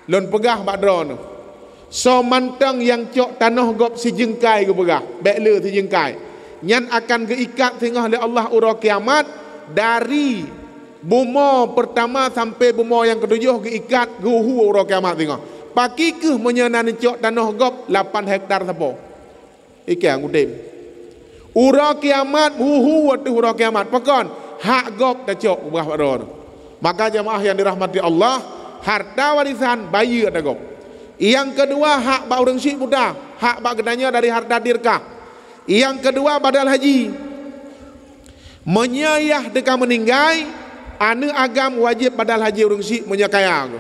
lon pegah badron so mantang yang cok tanah gop si jengkai ke pegah bekle si jengkai nyan akan keikat tengah oleh Allah ura kiamat dari bumo pertama sampai bumo yang ketujuh keikat guhu ura kiamat tengah paki ke menyenan cok tanah gop 8 hektar sapo ikan udim ura kiamat guhu waktu ura kiamat pakon hak gop dah cok ubah badron. Maka jamaah yang dirahmati Allah, harta warisan bayi ada gop. Yang kedua hak bak urang syik muda, hak bak gedanya dari harta dirkah. Yang kedua badal haji. Menyayah deka meninggai, anu agam wajib badal haji urang syik menyakaya.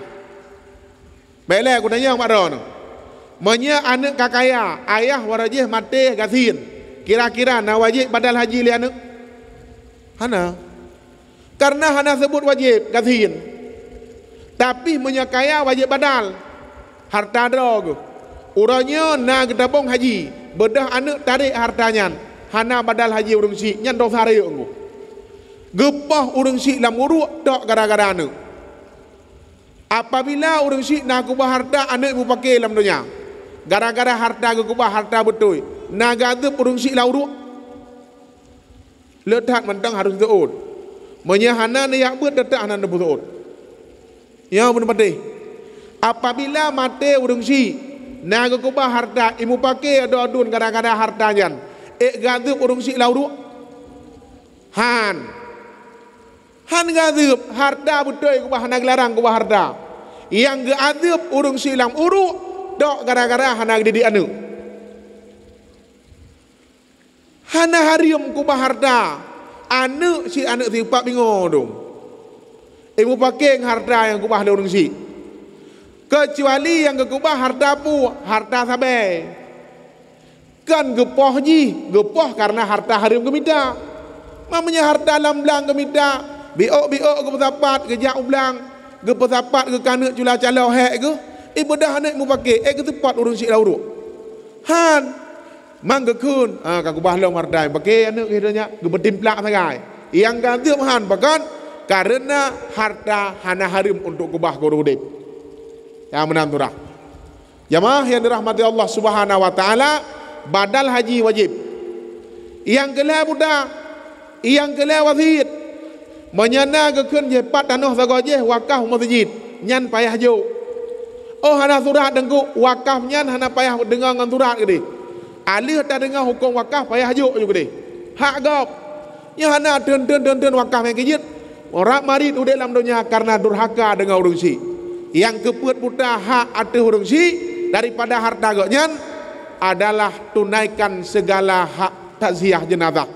Baiklah aku tanya Pak Don. Menya anak kakaya, ayah warajih mati gasin. Kira-kira na wajib badal haji li anak? Hana. Karena hana sebut wajib gasin. Tapi menyakaya wajib badal. Harta drog. Uranya na gedabong haji. Bedah anak tarik hartanya. Hana badal haji urang syik nyan dosa raya engko. Gepah urang syik lam uruk tok gara-gara anak. Apabila urang syik na kubah harta anak ibu pakai dalam dunia. Gara-gara harta kubah harta betul. Na gadep urang syik la uruk. Letak mentang harus taat. Menyahana ni yang buat datang anak berdoa. Ya benar mati. Apabila mati urang syik, naga kubah harta, imu pakai adu-adun gara-gara hartanya. Gadep urang syik lauru. Han gadep harta betul kubah anak larang kubah harta. Yang gadep urang syik lam uruk, dok gara-gara anak didik anu. Hana harium kubah harta. Anak si anak tipak bingung dong. Ibu pakai harta yang kubah orang si. Kecuali yang kubah harta pu, harta sabai. Kan gepoh ji, gepoh karena harta harim gemida. Mamanya harta lamblang gemida. Biok ke pesapat, ke jak ublang, ke pesapat ke kanak cula calau hek ke. Ibu dah anak ibu pakai, ke tepat orang si lauru. Han mangga kun kan kubah long harta pakai anak hidupnya gebetimplak sagai yang ganti han bahkan karena harta hana harim untuk kubah gorudip yang menanturah jamaah yang dirahmati Allah Subhanahu wa taala badal haji wajib yang kelai budak yang kelai wasit menyana gekun je pat tanah sagoje wakaf masjid nyan payah jo oh hana surat dengku wakaf nyan hana payah dengar ngan surat gede alih tak dengar hukum wakaf payah hajuk juga deh. Hak gop. Yang hana den wakaf yang kejit. Orang marit udah dalam dunia karena durhaka dengan urang syik. Yang keput puta hak atas urang syik daripada harta goknya adalah tunaikan segala hak takziah jenazah.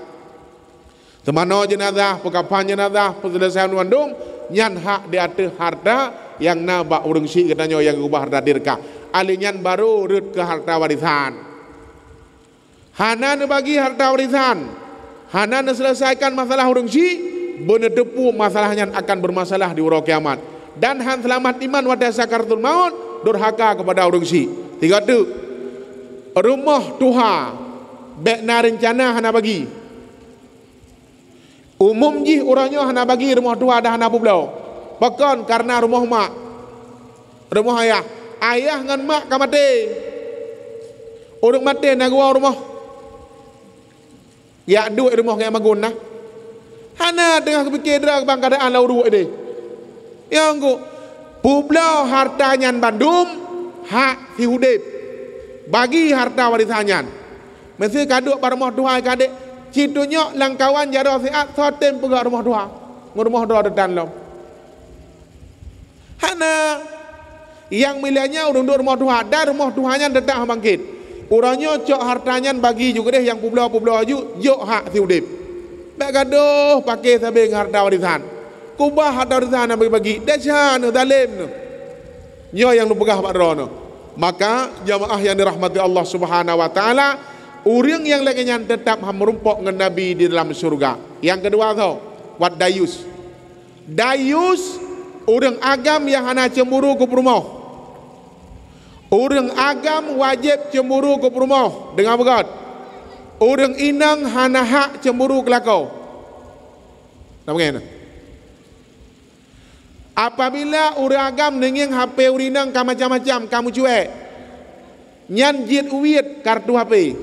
Semana jenazah, pekapan jenazah, penyelesaian wandung nyan hak di atas harta yang nabak urang syik katanya yang ubah harta dirkah. Alinyan baru rut ke harta warisan. Hana bagi harta warisan, hana selesaikan masalah urang syik, bener depu masalahnya akan bermasalah di ura kiamat. Dan han selamat iman pada sakaratul maut, durhaka kepada urang syik. 3 tu, rumah tuha, bekna rencana hana bagi. Umum ji urangnya hana bagi rumah tuha dah hana bublau. Bahkan karena rumah mak, rumah ayah ngan mak kamate. Urang mati nak gua rumah. Ya duit rumah yang magun nah. Hana tengah kepikir dah bang keadaan lau duit deh. Yang ku publau hartanya Bandung hak si hudib. Bagi harta warisannya. Mesti kaduk pada rumah Tuhan kadek. Citunya langkawan jadau siat sotem pegak rumah Tuhan. Rumah Tuhan depan lo. Hana yang milihnya urang duk rumah Tuhan dan rumah Tuhannya datang bangkit. Urangnya cok hartanya bagi juga deh yang publau-publau aju jok hak si udip. Bak gaduh pakai sabing harta warisan. Kubah harta warisan bagi-bagi. Dahsyat zalim tu. Nyo yang lu pegah Pak Rono. Maka jamaah yang dirahmati Allah Subhanahu wa taala, urang yang laginya tetap merumpok dengan Nabi di dalam surga. Yang kedua tu, wat dayus. Dayus urang agam yang hana cemburu ke rumah. Orang agam wajib cemburu ke rumah dengan begat. Orang inang hana hak cemburu ke lakau. Namanya Apabila uragam dengan HP urinang macam-macam kamu cuek. Nyan jit uwit kartu HP.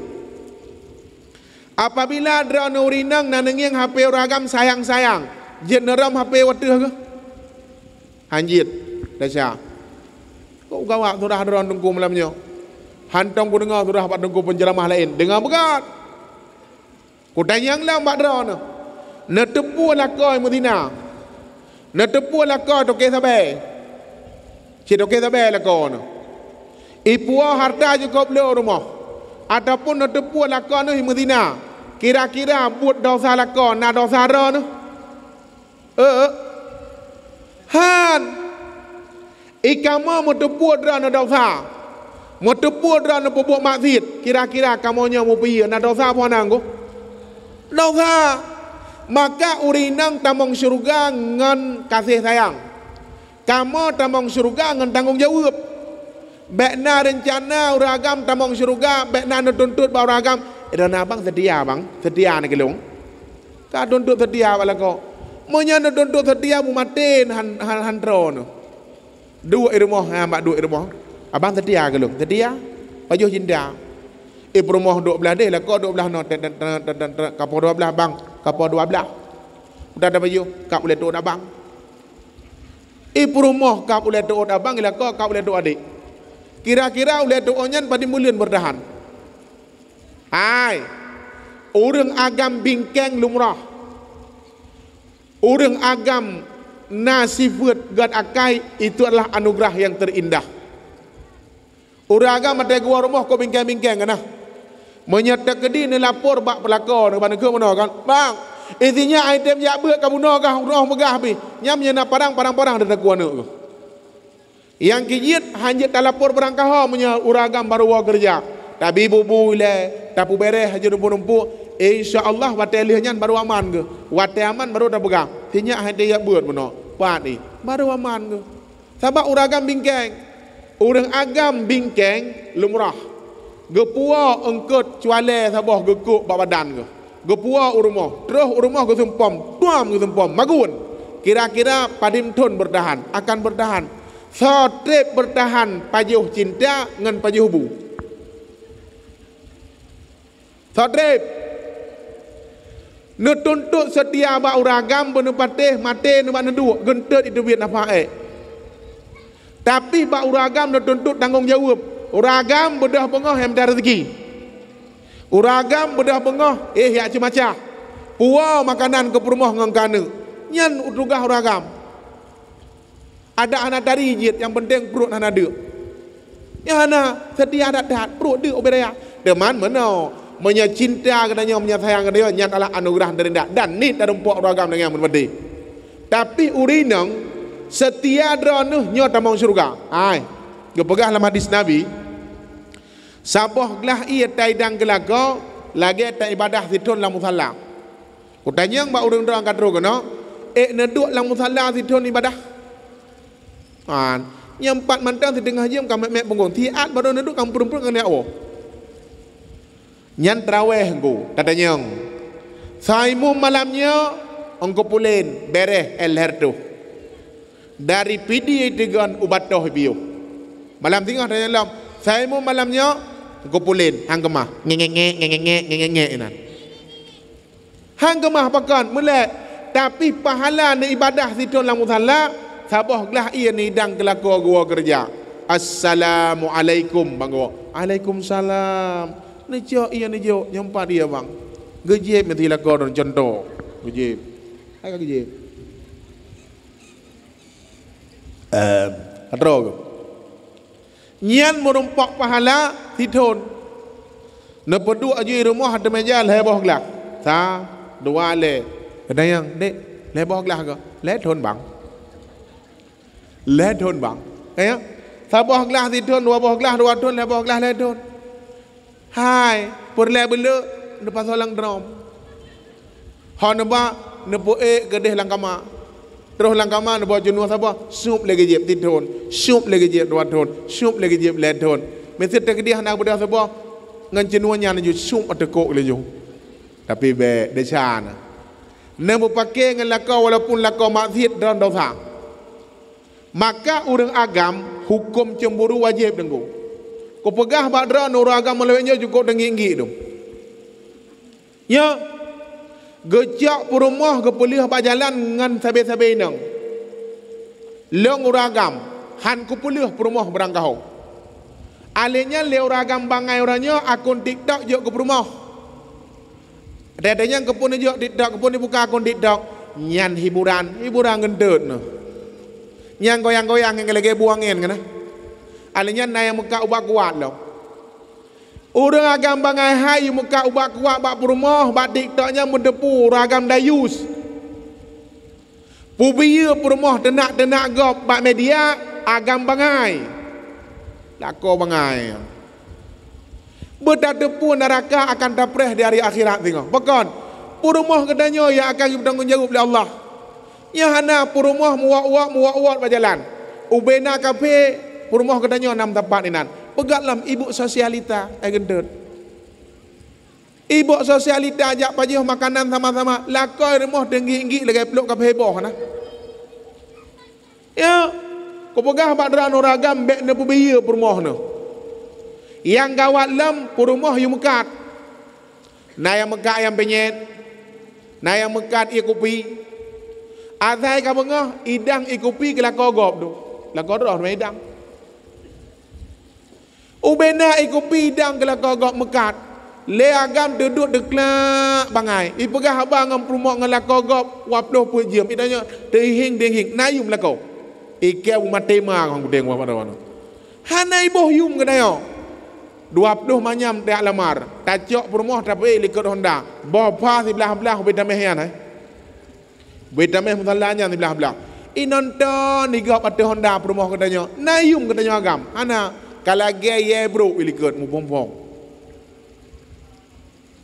Apabila drone urinang dengan HP uragam sayang-sayang. Jit neram HP wateh ke? Hanjit. Dasya. Kau gawak sudah drone tunggu malamnya. Hantong ku dengar sudah dapat tunggu penjeramah lain. Dengar begat. Ku tanyang lah mbak drone. Netepu lah kau Mutina. Netepu lah kau toke sabai. Cik toke sabai lah kau. Ipu harta cukup le rumah. Ataupun netepu lah kau ni Mutina. Kira-kira buat dosa lah kau. Nak dosa ra ni. Han. Ikama metepu drone dosa. Metepu drone perbuat maksiat. Kira-kira kamunya mau pergi. Nak dosa apa nanggu? Dosa. Maka urinang tamong syurga ngan kasih sayang. Kamu tamong syurga ngan tanggung jawab. Bekna rencana uragam tamong syurga, bekna nuntut ba uragam. Dana bang setia bang, setia nak gelung. Ka tuntut setia bala ko. Monya nuntut setia mu maten han tron. Dua irmoh ha mbak dua irmoh. Abang setia gelung, setia. Pajuh cinta. Rumah 12 deh lah kau 12 no kapal 12 bang kapal 12 udah ada baju kap boleh tu abang rumah kap boleh tu abang lah kau kap boleh tu adik kira-kira boleh tu onyan pada mulian bertahan hai orang agam bingkeng lumrah orang agam nasifat gad akai itu adalah anugerah yang terindah orang agam ada gua rumah kau bingkeng-bingkeng kan menyata kedi ni lapor bak pelakor pada ke mana kan bang intinya item jak beuk kamu no kah roh megah pi nyam nyana parang dah ku anu yang kijit hanjit ta lapor barang kah punya uragam baru wa kerja tapi bubu le tapu bereh haji numpu insyaallah wate lihnya baru aman ke wate aman baru dah pegang tinya hade jak beut meno pat ni baru aman ke sabab uragam bingkeng urang agam bingkeng lumrah gepua engkut cuale sabah gekuk bak badan ke gepua urumah terus urumah ke sempom tuam ke sempom magun kira-kira padim tun bertahan akan bertahan sotrep bertahan pajuh cinta ngan pajuh bu sotrep nutuntut setia bak uragam benepateh mate nebak neduk gentet itu biat apa tapi bak uragam nutuntut tanggung jawab uragam bedah pengoh yang ada rezeki. Uragam bedah pengoh ya macam-macam. Puau makanan ke rumah ngang kana. Nyan utugah uragam. Ada anak dari jit yang penting perut anak ada. Ya ana setia dat perut dia oberaya. Deman meno menyacinta katanya menyayang dia nyan adalah anugerah dari dak dan ni dalam puak uragam dengan berbeda. Tapi urinang setia drone nyo tamong surga. Ai gepegah dalam hadis Nabi sabah gelah ia taidang gelago lagi tak ibadah situn la musalla ku tanyang ba urang-urang katro kono neduk la musalla situn ibadah nyempat mantang di tengah jam kamek mek bengong tiat baru neduk kampung-kampung kan ya nyan traweh engko katanyang saimu malamnya engko pulen bereh el hertu dari pidi dengan ubatoh biu malam tengah dan malam saya mau malamnya gopulin hang kemah ngenge inan hang kemah pakan mulai tapi pahala ni ibadah situn la musalla sabah gelah ia ni dang kelako gua kerja assalamualaikum bang gua waalaikumsalam ni jo ia ni jo nyampa dia bang gejep mesti lako don contoh gejep ai gejep atro nyan merumpak pahala tidun nepedu aji rumah ada meja leboh gelak sa dua le ada yang dek leboh gelak ke le thon bang ya sabah gelak tidun dua boh gelak dua thon leboh gelak le thon hai pur le belu depan solang drom hanba nepo gedeh langkama terus langkama buat jenuh sabah sup lagi jeb tidun sup lagi jeb dua ton sup lagi jeb le ton mesti tak dia nak budak sabah ngan jenuhnya naju sup atekok le jo tapi be desana nemu pakai ngan lakau walaupun lakau maksiat dan dosa Maka orang agam hukum cemburu wajib dengku. Kau pegah badra orang agam melewatnya cukup denginggi tu. Ya, gejak perumah kepulih berjalan dengan sabi-sabi nang. Long orang agam, han kepulih perumah berangkau. Alihnya le orang agam bangai orangnya akun TikTok jok ke perumah. Dadanya kepun jok TikTok, kepun dibuka akun TikTok, nyan hiburan gendut no. Yang goyang-goyang yang lagi buangin kan? Alihnya naya muka ubah kuat loh. Orang agam bangai hai muka ubah kuat bak perumah, bak TikToknya mendepu ragam dayus. Pubiya perumah tenak-tenak gop bak media agam bangai. Lako bangai. Berdepu neraka akan dapreh di hari akhirat tengok. Bahkan perumah kedanya yang akan bertanggungjawab oleh Allah. Ya hana perumah muak-muak berjalan. Ubena kafe perumah kedanya 6 tempat inan. Pegatlam ibu sosialita gendut. Ibu sosialita ajak pajih makanan sama-sama. Lakoi rumah tinggi-tinggi lagi peluk kafe heboh nah. Ya, kau pegah badran oragam bek ne pubiya perumah ne. Yang gawat lam perumah yu mekat. Na yang mekat yang penyet. Na yang mekat ia kopi. Azai ka bengah idang ikupi ke lako gop tu. Lako roh me idang. Ubena ikupi idang ke lako gop mekat. Le agam duduk deklak bangai. Ipegah abang ngam perumah ngan lako gop waploh pu jiem idanya dehing nayum lako. Ike umatema kang gudeng wa pada. Hanai boh yum kedayo. 20 manyam tak lamar. Tacok perumah tapi likut Honda. Bopa sebelah-belah beda mehyan eh. Beda meh mutalanya di belah-belah. Inonton ni gap ate Honda perumah katanya. Nayum katanya agam. Ana kalau gaya bro ilikut mu pompong.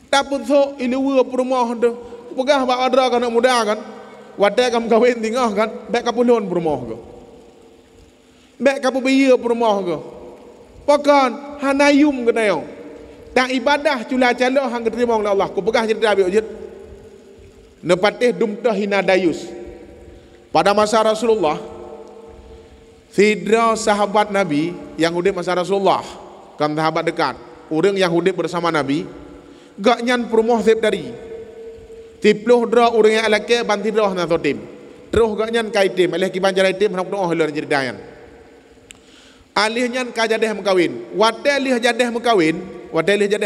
Tapun so iluwa perumah tu. Pegah bak adra kan muda kan. Wadai kam kawin tingah kan. Bek kapulon perumah ke. Bek kapubiya perumah ke. Pakan hanayum katanya. Tak ibadah cula calok hang terima oleh Allah. Ku pegah cerita biok jet. Nepatih dumtah hina dayus. Pada masa Rasulullah, sidra sahabat Nabi yang hidup masa Rasulullah, kan sahabat dekat, orang yang hidup bersama Nabi, gak nyan perumah sep dari. Tipluh dra orang yang alake banti drah na sotim. Terus gak nyan kaitim, alih ki banjar itim hendak doa heula jadi dayan. Alih nyan ka jadah mekawin. Wate alih jadah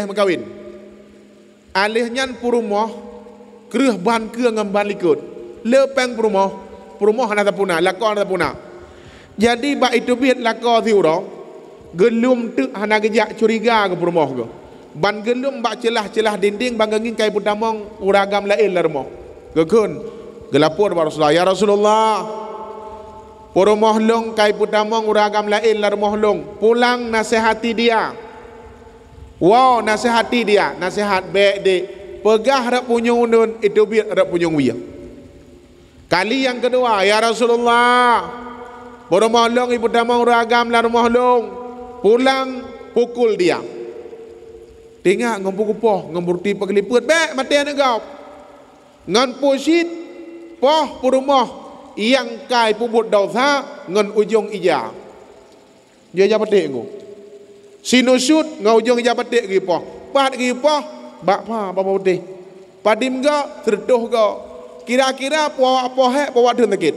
mekawin. Alih nyan perumah kerah ban ke ngamban likut lepeng perumah hana tapuna lakon tapuna. Jadi bak itu biat lako thiuro gelum tu hana gejak curiga ke perumah ke ban gelum bak celah-celah dinding bang ngin kai putamong uragam lain la rumah gekun gelapor ba Rasulullah ya Rasulullah perumah long kai putamong uragam lain la rumah long pulang nasihati dia. Wow, nasihati dia, nasihat baik dek. Pegah rak punyung undun itu biar rak punyung wiya. Kali yang kedua, ya Rasulullah, perumah long ibu damang ragam la rumah long, pulang pukul dia. Tengah ngompu-kupoh, ngomburti pageliput, bek mati anak kau. Ngan pusit, poh perumah yang kai pubut dosa ngan ujung ija. Dia jabatik ku. Sinusut ngau ujung ija batik gi poh. Pat gi poh bak pa bapa putih padim ga terduh ga kira-kira puak pohek puak dun tekit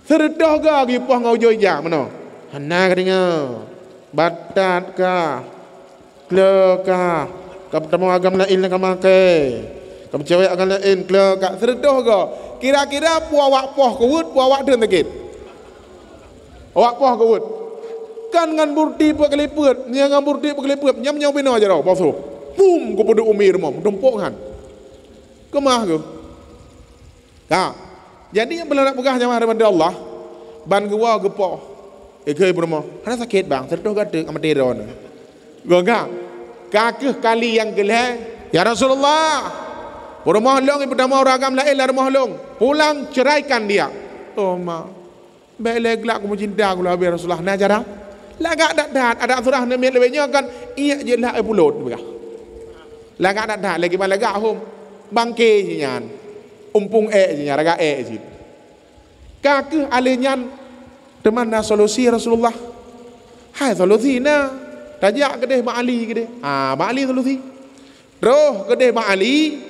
terduh ga gi poh ngau joi ja mano hana kadinga batat ka kle ka kaptamo agam lain ka make kam cewek agam lain kle ka terduh ga kira-kira puak poh kuut puak dun tekit awak poh kuut kan ngan burti pekeliput nya ngan burti pekeliput nyam nyau bina aja ro pasu pum ku podo umir mom dempok kan kemah ke ha jadi yang belak pegah jamaah daripada Allah ban gua gepoh ke bermo hana sakit bang terdoh gade amat deron gua enggak kakeh kali yang geleh ya Rasulullah rumah long ibu damau ragam lain la rumah long pulang ceraikan dia oh ma baik lek aku mencinta aku lebih Rasulullah najara lagak dat ada surah nemit lebihnya kan iya je lah pulot begah lagak dat lagi ban lagak hum bangke nyan umpung jinya raga ji Kakeh alinyan teman na solusi Rasulullah. Hai solusi na. Tajak kedeh Mak Ali kedeh. Mak Ali solusi. Roh kedeh Mak Ali.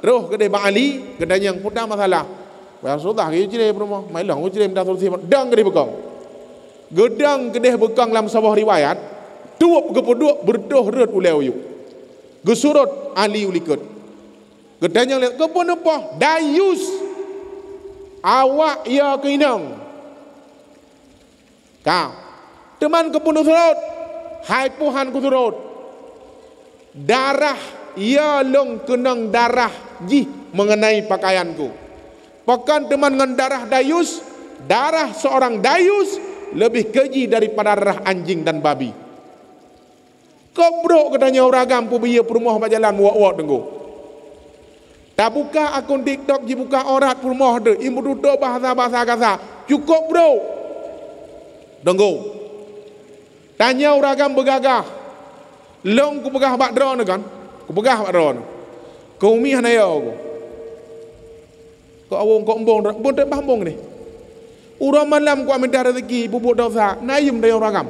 Roh kedeh Mak Ali. Kedeh yang putang masalah. Rasulullah kaya cerita rumah. Mai lang cerita minta solusi. Dang kedeh bekang. Gedang kedeh bekang dalam sebuah riwayat. Tuup kepeduk berdoh red ulau yuk. Gesurut Ali ulikut. Gedang yang lihat kepon apa? Dayus. Awak ya keinang. Kau teman kepon surut. Hai Tuhan ku turut. Darah ia long kenang darah jih mengenai pakaianku. Pakan teman dengan darah dayus. Darah seorang dayus lebih keji daripada darah anjing dan babi. Kobrok katanya orang gampu biya perumah berjalan wak-wak tenggu. Tak buka akun TikTok je buka orat perumah de. Ibu duduk bahasa-bahasa kasar. Cukup bro. Tenggu. Tanya orang agam bergagah. Long ku pegah bak drone kan? Ku pegah bak drone. Kau umi hanaya aku. Kau awong kau embong, bon tak bambong ni. Urang malam ku minta rezeki bubuk dosa, nayum dari orang agam.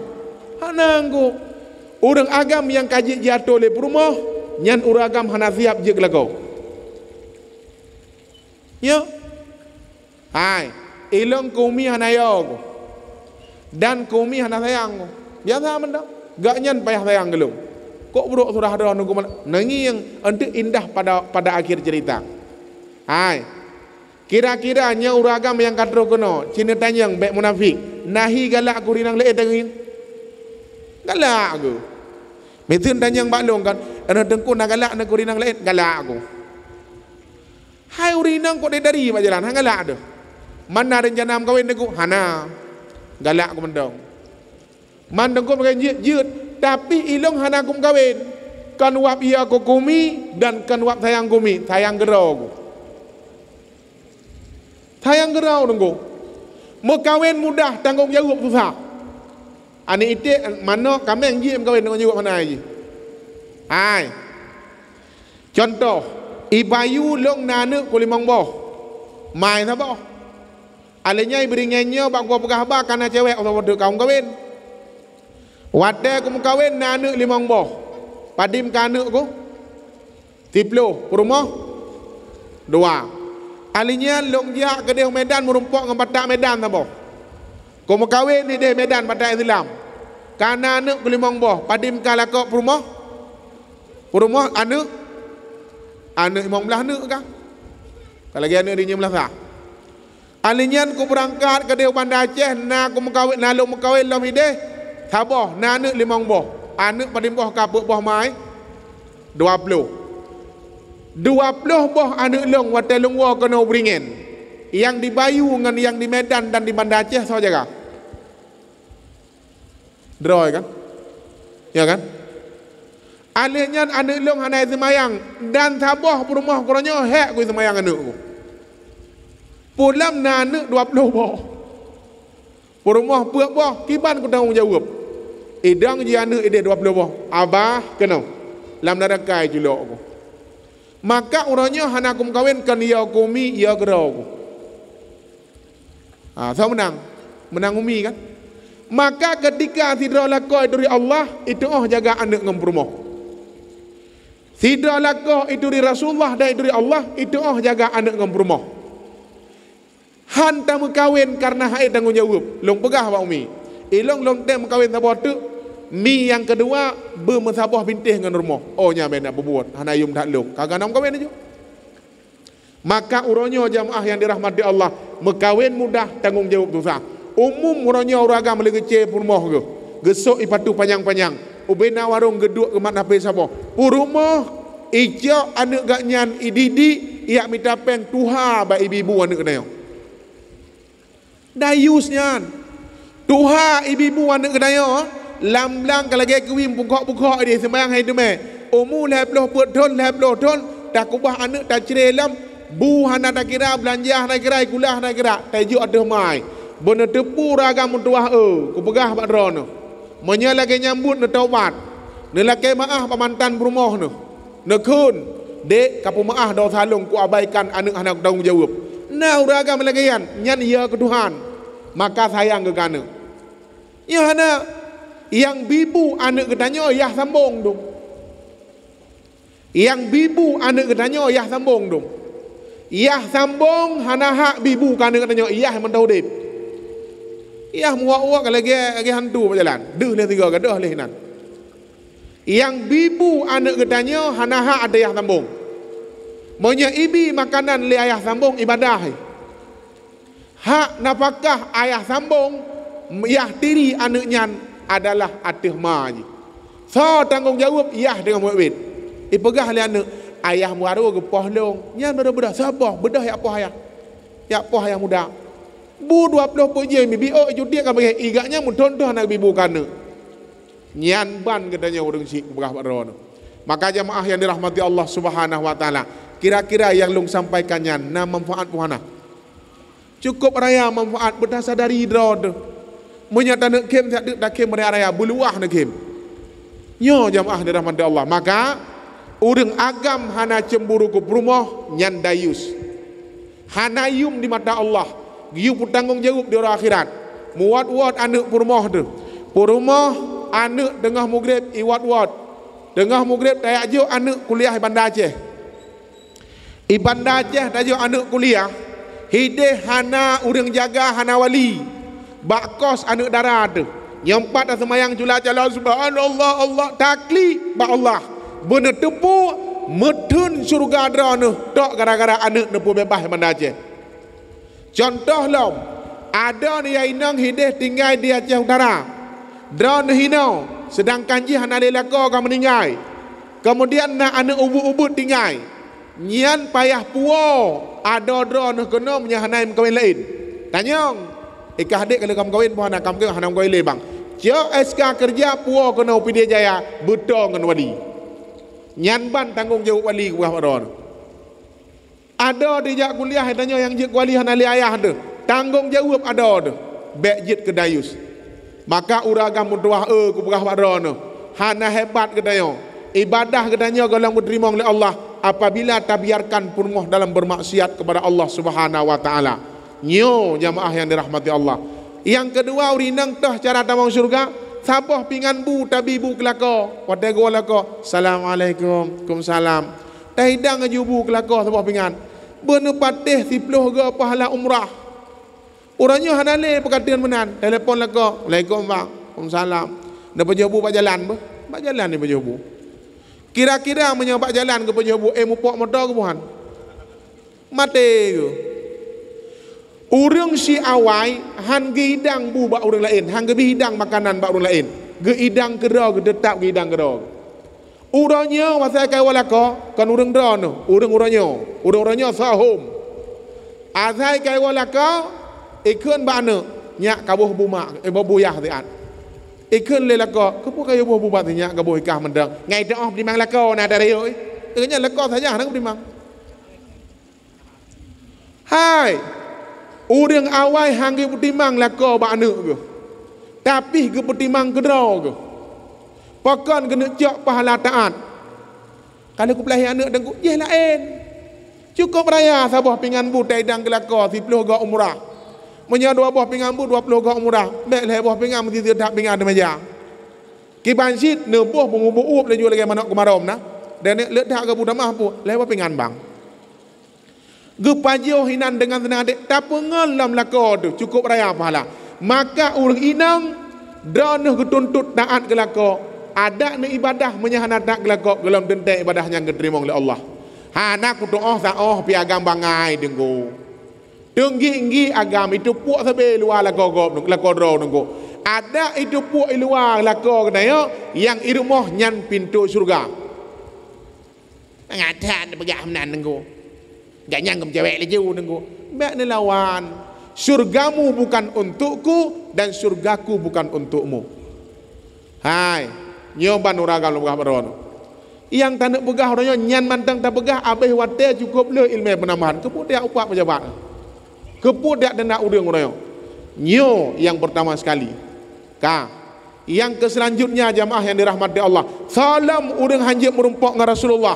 Hanangku. Orang agam yang kaji jatuh le rumah, nyan orang agam hana siap je kelakau. Ya. Hai, ilong ku umi hanaya aku. Dan ku umi hana sayang aku. Biasa mendak. Gak nyan payah sayang gelung. Kok buruk surah ada nunggu mana? Nangi yang untuk indah pada akhir cerita. Hai. Kira-kiranya uragam yang katro kono, Cina tanyang baik munafik. Nahi galak aku rinang leet tengin. Galak aku. Metun tanyang baklong kan, ana tengku nak galak nak rinang leet, galak aku. Hai urinang kok dari jalan, hang galak dah. Mana rencana kawin aku? Hana. Galak aku mendong. Mandang kau pakai jut, tapi ilong hana kum kawin. Kan wap ia aku kumi dan kan wap sayang kumi, sayang gerau. Sayang gerau nunggu. Mau kawin mudah, tanggung jawab susah. Ani itu mana kami yang jim kawin dengan jawab mana aja. Hai. Contoh, ibayu long nanu kulimang boh. Mai saboh. Alenya iberingannya bak gua pegah ba kana cewek atau bodoh kaum kawin. Wadah aku kawin nanu limang boh. Padim kanu aku. Tiplo, rumah. Dua. Alinya long dia ke dia Medan merumpok dengan patak Medan saboh. Kau mau kawin ni dia Medan patak Islam. Kana anu kulimang boh. Padim kalakok rumah. Rumah anu imam belah anu kah? Kalau lagi anu dia belah sah. Alinya ku berangkat ke dia Bandar Aceh na aku mau kawin na long mau kawin lam ide. Saboh na anu limang boh. Anu padim boh kapuk boh mai 20. 20 boh anu long watai lungwa kena beringin. Yang di Bayu dengan yang di Medan dan di Bandar Aceh sama jaga. Draw kan? Ya kan? Alihnya anu long hanai semayang dan saboh rumah kurangnya hek ku semayang anu ku. Pulam na anu 20 boh. Rumah puak boh kiban ku tanggung jawab. Idang je anu ide 20 boh. Abah kena. Lam narakai julok ku. Maka orangnya hana kum kawin kan ya kumi ya gerau. Saya menang umi kan. Maka ketika tidak laku dari Allah itu jaga anak ngam rumah. Tidak laku itu dari Rasulullah dan dari Allah itu jaga anak ngam rumah. Han tamu kawin karena hai tanggung jawab. Long pegah pak umi. Ilong long tem kawin sabah tu. Mi yang kedua bermesabah bintih dengan rumah. Oh nya benda berbuat. Hanayum tak long. Kagak nam kawin aja. Maka uronyo jamaah yang dirahmati Allah, mekawin mudah, tanggung jawab susah. Umum uronyo uraga melegece rumah ke. Gesok ipatu panjang-panjang. Ubena warung geduk ke mat nape sabo. Rumah ijo anak gak nyan ididi ia minta peng tuha ba ibu anak kenayo. Dayusnya. Tuha ibu anak kenayo. Lam-lam kalau gaya kewim bukok-bukok dia sembayang hai tu me. Umu lebloh put ton lebloh ton tak kubah anak tak cerelam bu hana tak kira belanja hana kira kulah hana kira tajuk ada mai. Bener tepu ragam tuah ku pegah bak drone. Menya lagi nyambut ne taubat. Ne lagi maah pamantan berumah ne. Ne kun dek kapu maah do salung ku abaikan anak anak tanggung jawab. Na uragam lagayan nyan ia ke Tuhan. Maka sayang ke kana. Ya hana yang bibu anak ketanya yah sambung dong. Yang bibu anak ketanya yah sambung dong. Yah sambung hana hak bibu kana ketanya yah mentau dip. Yah muak-muak lagi hantu berjalan. Deuh le tiga gadah le hinan. Yang bibu anak ketanya hana hak ada yah sambung. Maunya ibi makanan le ayah sambung ibadah. Hak napakah ayah sambung yah tiri anak nyan adalah atih maji. So tanggungjawab yah dengan murid. Ipegah le anak ayah muaru ke pohlong nyan bedah sabar bedah ya poh ayah. Ya poh ayah muda. Bu 20 je bibi oh judi ka bagi igaknya mun tontoh nak bibu kana. Nyan ban katanya urang si begah baron. Maka jamaah yang dirahmati Allah Subhanahu wa taala, kira-kira yang lung sampaikannya na manfaat puhana. Cukup raya manfaat berdasar dari drod. Menyata nak kem tak dak kem raya buluah nak kem. Nyo jamaah dirahmati Allah. Maka urang agam hana cemburu ku rumah nyan dayus. Hana yum di mata Allah. Giu bertanggung jawab di orang akhirat. Muat-wat anak rumah tu. Rumah anak tengah mugrib iwat-wat. Tengah mugrib dayak jo anak kuliah Bandar Aceh. Bandar Aceh dayak anak kuliah. Hideh hana urang jaga hana wali. Bakos anak darah tu. Nyempat semayang jula calon subhanallah Allah takli ba Allah. Bener tepu medun surga drone tok gara-gara anak nepu bebas Bandar Aceh. Contoh lom ada ni yang inang hideh tinggal di Aceh Utara. Drone hino sedangkan ji hana lelako kan meninggal. Kemudian nak anak ubut-ubut tinggal. Nyian payah puo ada drone kena menyahanai kawin lain. Tanyong ikah adik kalau kamu kawin puan kamu ke hana kawin lain bang. Cio SK kerja puo kena UPD Jaya betul dengan wali. Nyan ban tanggung jawab wali buah drone. Ada di jak kuliah tanya yang jik wali hana li ayah tu. Tanggung jawab ada tu. Bek jit ke dayus. Maka uragam mutuah ku buah drone. Hana hebat katanya. Ibadah katanya kalau diterima oleh Allah apabila tabiarkan purmoh dalam bermaksiat kepada Allah Subhanahu wa taala. Nyo jamaah yang dirahmati Allah. Yang kedua urinang tah cara tamang surga, sabah pingan bu tabibu kelako. Pada go lako. Assalamualaikum. Waalaikumsalam. Tahidang ajubu kelako sabah pingan. Bener patih 10 ke pahala umrah. Orangnya hanale perkataan menan. Telefon lako. Waalaikum bang. Waalaikumsalam. Nak berjabu pak jalan bah? Pak jalan ni berjabu. Kira-kira menyampak jalan ke penjabu mupok motor ke buhan mati ke urang si awai han gidang bu bak urang lain han gebidang makanan bak urang lain geidang kera ke tetap geidang kera urangnya wasai kai walako kan urang dron urang-urangnya sahum azai kai walako ikun bana nyak kabuh bumak buyah tiat ikun le lako kepu kaya buah bubat nya gabuh ikah mendang ngai dah dimang lako na dari oi nya lako saja nang dimang hai urang awai hangge putimang lako ba anu ke tapi ke putimang kedro ke pokon kena cok pahala taat kalau ku pelai anak dan ku ye lain cukup raya sabah pingan bu taidang ke lako 10 ga umrah Menya 2 buah pinggan bu 20 ga umrah. Bek le buah pinggan mesti tidak pinggan de meja. Ki bansit ne buah bungu uup le ju lagi manok kemarom na. Dan le dak ga budak mah pu le buah pinggan bang. Ge pajo hinan dengan senang adik tak pengelam lako tu cukup raya pahala. Maka urang inang draneh ketuntut taat ke lako. Ada ne ibadah menyahana tak lako gelam dentek ibadahnya diterima oleh Allah. Ha nak ku doa sa piagam bangai denggo. Tinggi agam itu puak sabe luar lakodro nunggu. Ada itu puak luar lakor kena yang irmoh nyan pintu surga. Ngatan begah menan nunggu. Gak nyangkem cewek leju nunggu. Bak ni lawan. Surgamu bukan untukku dan surgaku bukan untukmu. Hai, nyoban uragam lu begah baron. Yang tanuk begah orangnya nyan mantang tak begah abih wate cukup le ilmu penambahan. Kemudian upak pejabat. Kepudak dan nak urang orang nyo yang pertama sekali yang ke selanjutnya jamaah yang dirahmati Allah salam urang hanjit merumpok dengan Rasulullah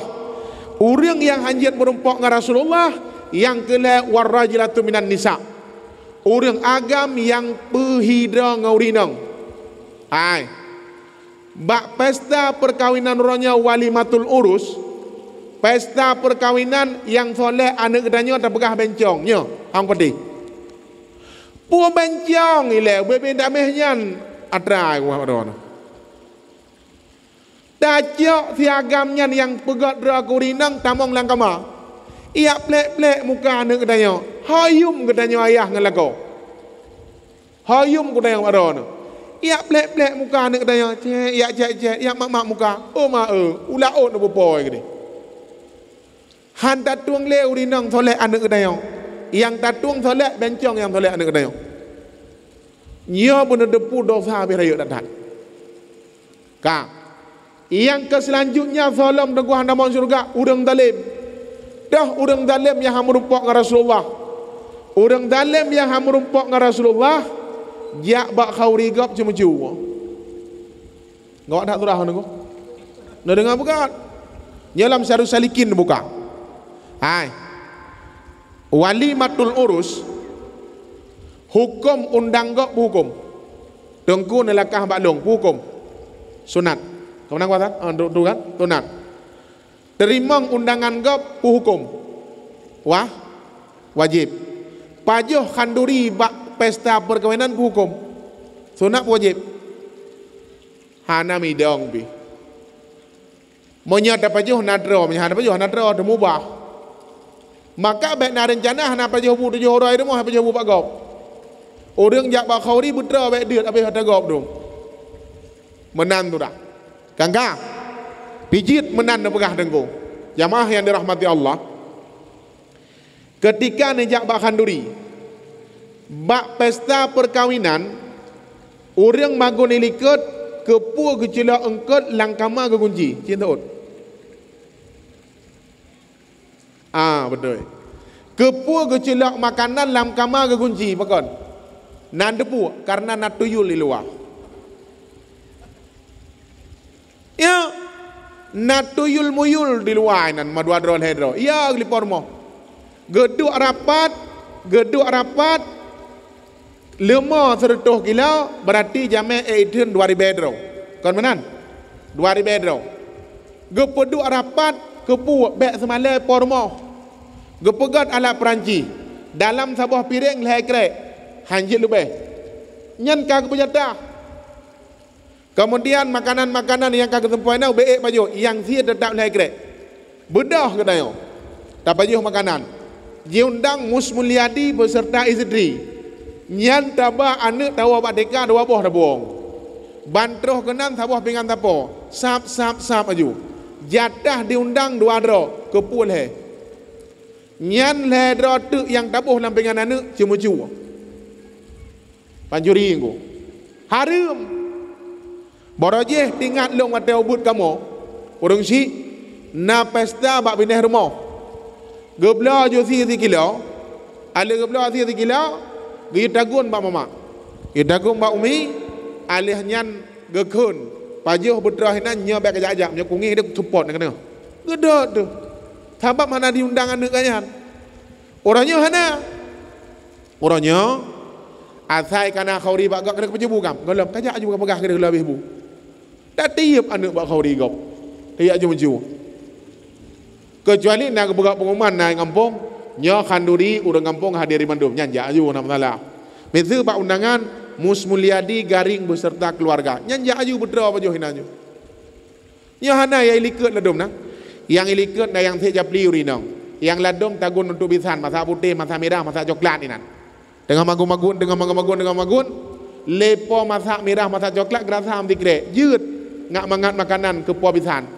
urang yang hanjit merumpok dengan Rasulullah Yang kelak warrajilatu minan nisa. Orang agam yang perhidra ngaurinang. Hai. Bak pesta perkawinan ronya walimatul urus. Pesta perkawinan yang soleh anak kedanya tak pegah bencongnya. Hang pedi. Pu bencong ile bebe dak mehnyan atrai wa rono. Dacok si agamnya yang pegat dra kurinang tamong langkama. Ia plek-plek muka anak kedanya. Hayum kedanya ayah ngelako. Hayum kedanya wa rono. Ia plek-plek muka anak kedanya. Cek, ia cek, ia mak-mak muka. Oh ma ulaot no boy gede. Han tatuang le urinang soleh anak kedanya. Yang tatuang soleh bencong yang soleh anak kedanya. Nya bener depu dosa berayut datat. Ka. Yang ke selanjutnya zalim dengan hadapan surga urang zalim. Dah urang zalim yang merupak dengan Rasulullah. Urang zalim yang merupak dengan Rasulullah jak bak khaurigap cuma jiwa. Ngak tak turah nengko. Nak dengar bukan? Nyalam Syarul Salikin buka. Hai. Walimatul urus hukum undang gak hukum. Tengku nelakah baklong hukum. Sunat. Kau nak kata? Tu kan? Sunat. Terima undangan gak hukum. Wah, wajib. Pajuh khanduri bak pesta perkawinan hukum. Sunat wajib. Hana midong bi. Menyata pajuh nadro, menyata pajuh nadro tu mubah. Maka baik nak rencana hana pajuh bu tujuh orang itu mau pajuh bu pak gop. Orang jak bak khauri putra baik dia apa hata gop tu. Menan tu dah. Kangka pijit menan pegah dengku. Jamaah yang dirahmati Allah. Ketika nejak bak khanduri bak pesta perkawinan orang magun ilikut kepu kecila engkut langkama ke kunci cinta ut. Betul. Kepu kecila makanan langkama ke kunci pakon. Nan depu karena natuyul di luar. Ya, natuyul muyul di luar nan madua drol hedro. Ya glipormo. Geduk rapat, lemo sertuh kilo berarti jame eiden 2000 bedro. Kon menan? 2000 bedro. Gepeduk rapat kepu bek semale pormo. Gepegat alat peranci. Dalam sebuah piring lehai krek. Hanjil lebih. Nyan kagak berjata. Kemudian makanan-makanan yang kagak tempuai nau beek baju yang sia tetap lehai krek. Bedah kedai. Tak baju makanan. Diundang Musmulyadi beserta isteri. Nyan tabah anak tawa badeka dua buah dabuang. Bantroh kenan sabuah pinggan tapo. Sap aju. Jatah diundang dua dro kepul he. Nyan le dro tu yang tabuh dalam pinggan anak cuma-cuma. Panjuri engko. Harum. Borojeh tinggal long mata ubud kamu. Orang si na pesta bak bineh rumah. Gebla jo si kilo. Ale gebla si kilo. Gi tagun bak mama. Gi tagun bak umi. Alih nyan gekun. Pajuh putra hinan nya bak kajak-ajak nya kungi dak support kena. Gedot tu. Sabab mana diundang anak kanyan. Orangnya hana. Orangnya asai kana khauri bak gak kena pejebu kam. Galam kajak juga pegah kena lebih bu. Tak tiap anak bak khauri gop. Tiap je menju. Kecuali nak buka pengumuman naik kampung, nya khanduri urang kampung hadiri mandum nyanja aju nama salah. Mesu bak undangan Musmulyadi Garing beserta keluarga. Nyanja aju putra apa jo hinanyo. Nya hana yang ilikut ladum nang. Yang ilikut na yang sejapli urinang. Yang ladum tagun untuk bisan masa putih, masa merah, masa coklat inan. Dengan magun, lepo masak merah, masak coklat gerasa am dikre. Jut ngak mangat makanan ke puas bisan.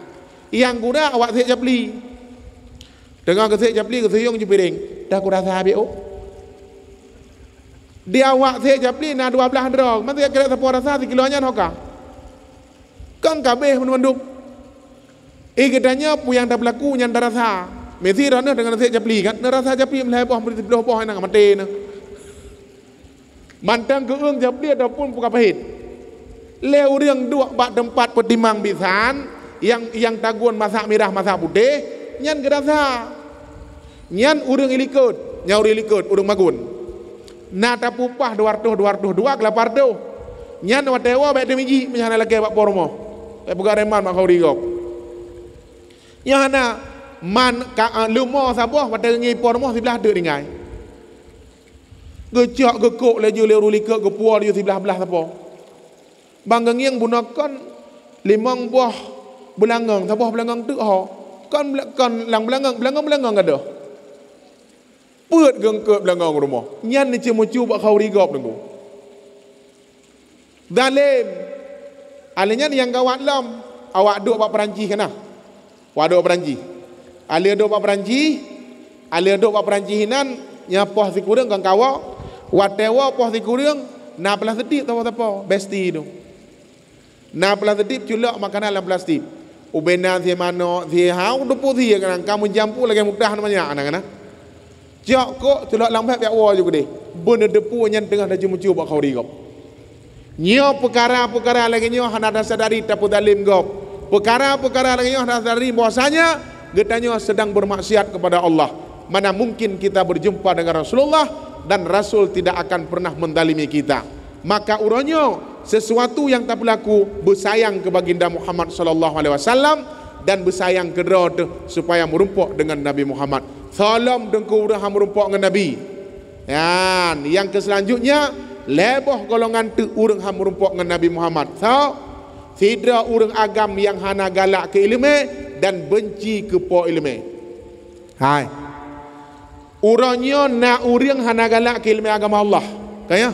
Yang guna awak siap beli. Dengan kesek japli keseyong je piring. Dah ku rasa habis oh. Dia awak siap japli na 12 drog. Masa kira sepuh rasa sekilonya hoka. Kang kabeh menunduk. Katanya yang dah berlaku yang dah rasa. Mesti rana dengan siap japli kan. Rasa japli melai boh belah boh nang mati na. Mantang keung japli ataupun buka pahit. Leu riang dua bak tempat pertimang bisan yang tagun masak merah masak putih nyan gerasa. Nyan urang ilikut, nyauri ilikut urang magun. Na tapupah 200 dua kelapar tu. Nyan watewa baik demiji menyana lagi bak pormo. Baik buka reman mak kau digop. Nyana man ka lumo sabuh pada ngi pormo sebelah de dingai. Gecak gekok laju leru likut gepuar dia sebelah-belah apa. Bang gengiang bunakan 5 buah belangang, sabuh belangang tu ha. Kan lang belangang ada. Put gengkep belangang rumah. Nyan ni cemu bak kau rigop nunggu. Dalam alenya yang gawat lam awak duk bak Perancis kana. Wa duk Perancis. Ale duk bak Perancis, ale duk bak Perancis hinan nyapoh si kurang kang kawa. Watewa poh si kurang na plastik tahu apa? Besti tu. Na plastik culak makanan dalam plastik. Ubena si mano si hau depu si kan kamu jampu lagi mudah namanya anak-anak. Jak kok celak lambat yak wa juga deh. Bener depu nyan tengah dah mucu bak kau digop. Nyo perkara-perkara lagi nyo hana dah sadari tapu dalim gop. Perkara-perkara lagi nyo hana sadari bahwasanya getanyo sedang bermaksiat kepada Allah. Mana mungkin kita berjumpa dengan Rasulullah dan Rasul tidak akan pernah mendalimi kita. Maka uronyo sesuatu yang tak berlaku bersayang ke baginda Muhammad sallallahu alaihi wasallam dan bersayang ke supaya merumpuk dengan Nabi Muhammad. Salam dengku urang merumpuk dengan Nabi. Dan yang selanjutnya leboh golongan tu urang merumpuk dengan Nabi Muhammad. So tidak urang agam yang hana galak ke ilmu dan benci ke po ilmu. Hai. Urangnya na urang hana galak ke ilmu agama Allah. Kaya?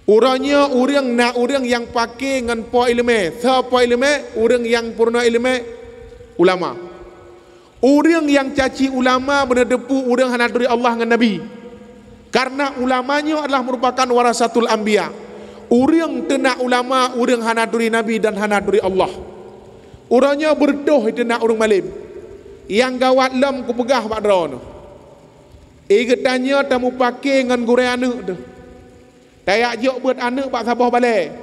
Urangnya urang na urang yang pakai dengan po ilmu. So po ilmu urang yang purna ilmu ulama. Urang yang caci ulama berdepu urang hana dari Allah dengan Nabi. Karena ulamanya adalah merupakan warasatul anbiya. Urang tenak ulama urang hana dari Nabi dan hana dari Allah. Urangnya berdoh tenak urang malim. Yang gawat lam ku pegah pak dron. Getanya tamu pakai dengan gure anak tu. Tayak jok buat anak pak sabah balai.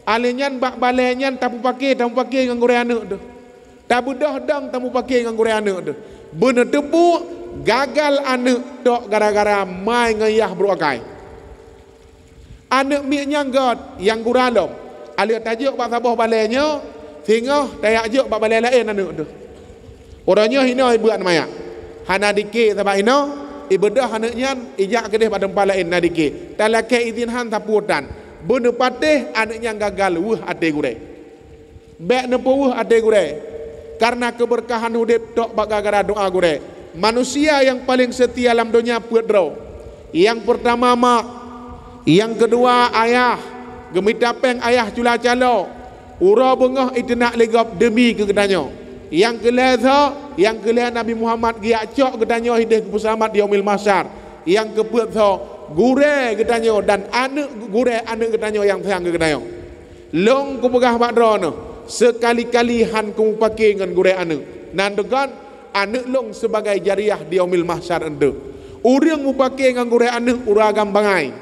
Alenyan bak balenyan tamu pakai dengan gure anak tu. Tak budah dang tamu pakai dengan gure anak tu. Bener tepu gagal anak tok gara-gara mai ngayah beruakai. Anak miknya god yang guralom. Alia tajuk bak sabah balainya sehingga tayak jok bak balai lain anak tu. Orangnya hina ibu an maya. Hana dike sabak hina ibadah anaknya ijak kedeh pada tempat lain na dike. Talake izin han taputan. Bener patih anaknya gagal wah ate gure. Bek nepo wah ate gure. Karena keberkahan hidup tok bak gara doa gure. Manusia yang paling setia dalam dunia putra. Yang pertama mak, yang kedua ayah. Gemitapeng ayah cula calo. Ura bengah itu nak legap demi kegedanyo. Yang kelihatan, yang kelihatan Nabi Muhammad giak cok gedanyo hidup selamat di yaumil mahsyar. Yang keputso gure gedanyo dan anak gure anak gedanyo yang sayang gedanyo. Long ku pegah bak drono. Sekali-kali han ku pakai dengan gure anak. Nandegan anak long sebagai jariah di yaumil mahsyar ende. Urang mu pakai dengan gure anak uragam bangai.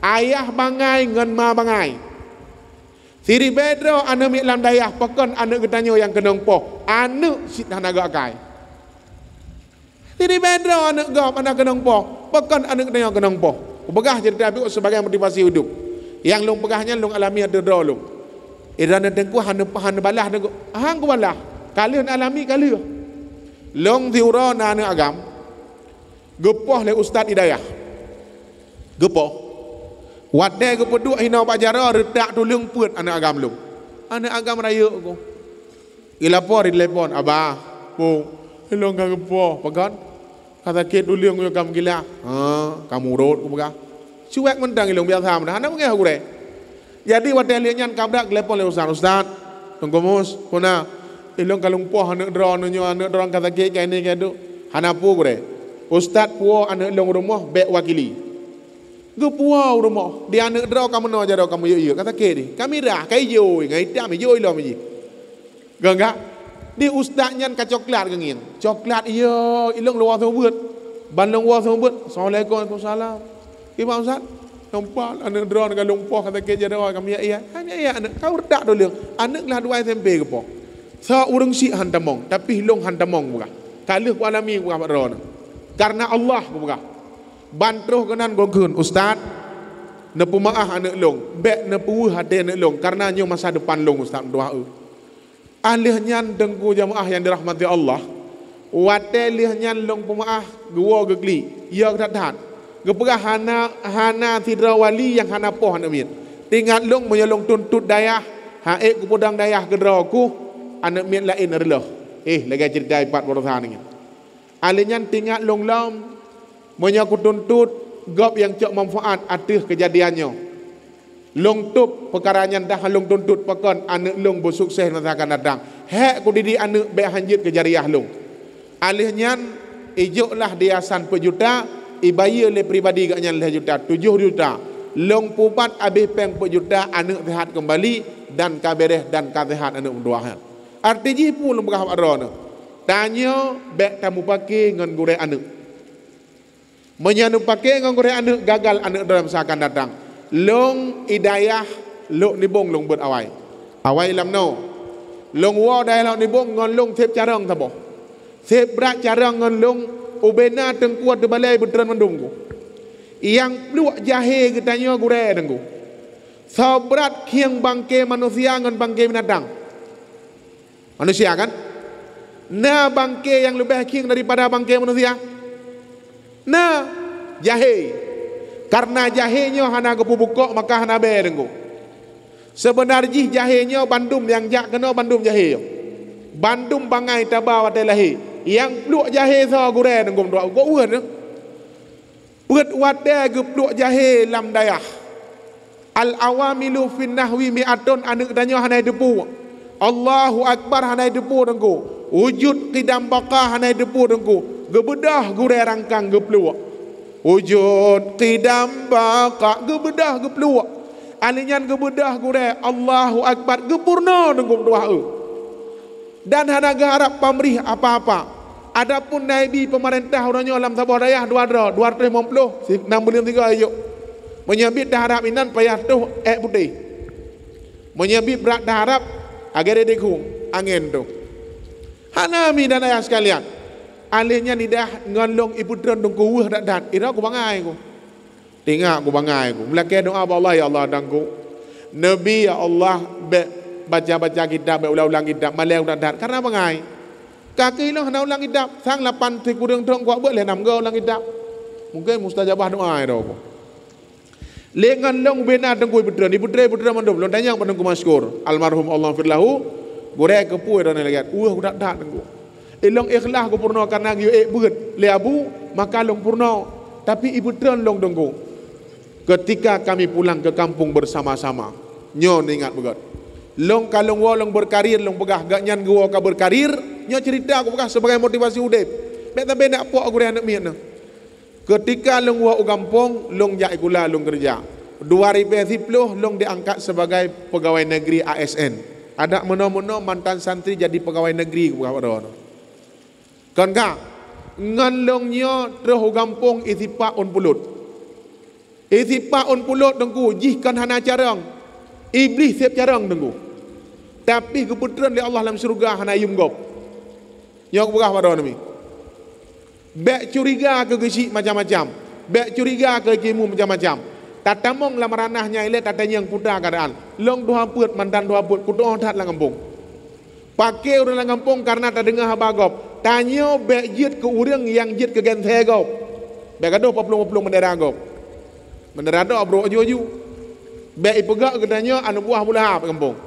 Ayah bangai dengan ma bangai. Siri bedro anak mik lam dayah pekan anak getanyo yang kenong poh. Anak sit hanaga akai. Siri bedro anak gop anak kenong poh. Pekan anak getanyo kenong poh. Pegah cerita tapi sebagai motivasi hidup. Yang long pegahnya long alami ada dro long. Irana dengku hana balah dengku. Hang ku balah. Kalian alami kali. Long diura na anak agam. Gepoh le Ustaz Hidayah. Gepoh. Wadai ke peduk hina pak jara redak tulung put anak agam lu. Anak agam raya ku. Ilapor di telefon abah. Po, helong ka gepo, pegan. Kata ket tulung yo kam gila. Kamu rot ku pegah. Cuek mentang ilung biasa dah. Anak ngeh gure. Jadi wadai lianyan kabdak telefon le Ustaz. Tunggu mus, puna. Ilung kalung poh anak drone nyo anak drone kata ket kae ni kae du. Hanapu gure. Ustaz puo anak long rumah bek wakili. Gepuau rumah dia anak draw kamu no jaro kamu yo kata ke di kami dah kai yo ngai tam yo lo mi gangga di ustaz nyan ka coklat gengin coklat yo ilong luar sobut bandung luar sobut assalamualaikum waalaikumsalam imam ustaz nampak anak draw dengan lumpah kata ke jaro kami ya kami ya anak kau redak dulu anak lah 2 SMP ke po sa urang si hantamong tapi hilong hantamong buka kaluh alami ku ron karena Allah ku buka bantuh kenan gongkeun ustaz nepu maah anak long bek nepu hade anak long karena nyo masa depan long ustaz doa alihnya dengku jamaah yang dirahmati Allah wate lihnya long pemaah gua gegli ya kedat geperah hana tidra wali yang hana poh anak min tinggal long menyolong tuntut dayah haek ku podang dayah gedraku anak min lain adalah lagi cerita 4 borosan ni alihnya tinggal long lam menyaku tuntut gop yang cok manfaat atas kejadiannya long tup perkaranya dah long tuntut pakon anak long bersukses nanti akan datang hek ku didik anak baik hanjit ke jariah long alihnya ijoklah diasan per juta ibayar le pribadi gaknya le juta 7 juta long pupat habis peng per juta anak sehat kembali dan kabereh dan kasehat anak mendoakan artinya pun long berahap arona tanya baik tamu pakai ngan gure anak menyanu pakai ngan gure anak gagal anak dalam seakan datang long idayah long nibong long buat awai lam no long wa dai long nibong ngon long thep carang tabo thep brak carang ngon long ubena tengkuat de balai beteran mendungku yang luak jahe ketanya gure dengku sabrat kiang bangke manusia ngon bangke binatang manusia kan na bangke yang lebih kiang daripada bangke manusia na jahe karena jahenya hana kepubukok maka hana berengku sebenarnya jahenya bandum yang jak kena bandum jahe bandum bangai tabaw atelahi yang pluk jahe sa gure dengkum doa go uan put wate ge pluk jahe lam dayah al awamilu fin nahwi mi'atun anak tanya hanai depu Allahu akbar hanai depu dengku wujud qidam baqa hanai depu dengku gebedah gure rangkang ge pluk wujud qidam baqa gebedah ge pluk alinyan gebedah gure Allahu akbar gepurna dengkum doa dan hana harap pamrih apa-apa adapun nabi pemerintah orangnya alam sabah dayah 250 6 bulan 3 ayuk menyabit dah harap inan payah tu putih menyabit berat dah harap agar dia dekung angin tu hana mi dan ayah sekalian alihnya nidah ngalong ibu tron dong kuwah dat ira ku bangai ku tinggal ku bangai ku melaki doa Allah ya Allah dangku nabi ya Allah baca-baca kitab ulang-ulang kitab malai dat karena bangai kaki lo hana ulang kitab sang 8 ti kurang tong kuat buat le 6 go ulang kitab mungkin mustajabah doa iro ku lengan long bena dong ku ibu tron mandum lo tanya pandang ku masykur almarhum Allah firlahu gore kepu dan legat udah dat dengku ilong ikhlas ku purno karena yu beut le abu maka long purno tapi ibu tron long dengku ketika kami pulang ke kampung bersama-sama nyo ingat begat long kalong wa long berkarir long pegah gak nyan gua ka berkarir nyo cerita aku pegah sebagai motivasi udep mek tambe nak pok aku anak mian ketika long wa kampung long jak kula long kerja 2010 long diangkat sebagai pegawai negeri ASN ada meno-meno mantan santri jadi pegawai negeri ku pegah kan ka ngan long nyo terus kampung itipa on pulut dengku jihkan hana carang iblis siap carang dengku tapi kebetulan di Allah dalam surga hana yumgop nyok begah pada nami bek curiga ke gesik macam-macam bek curiga ke kimu macam-macam tatamong lam ranahnya ile tatanya yang putar keadaan long doa put mantan doa put kudu tat lang kampung pakai orang lang kampung karena tak dengar habagop tanya bek jit ke urang yang jit ke gen thegop bek aduh paplung bendera gop bendera do bro aju bek ipegak katanya anu buah bulah kampung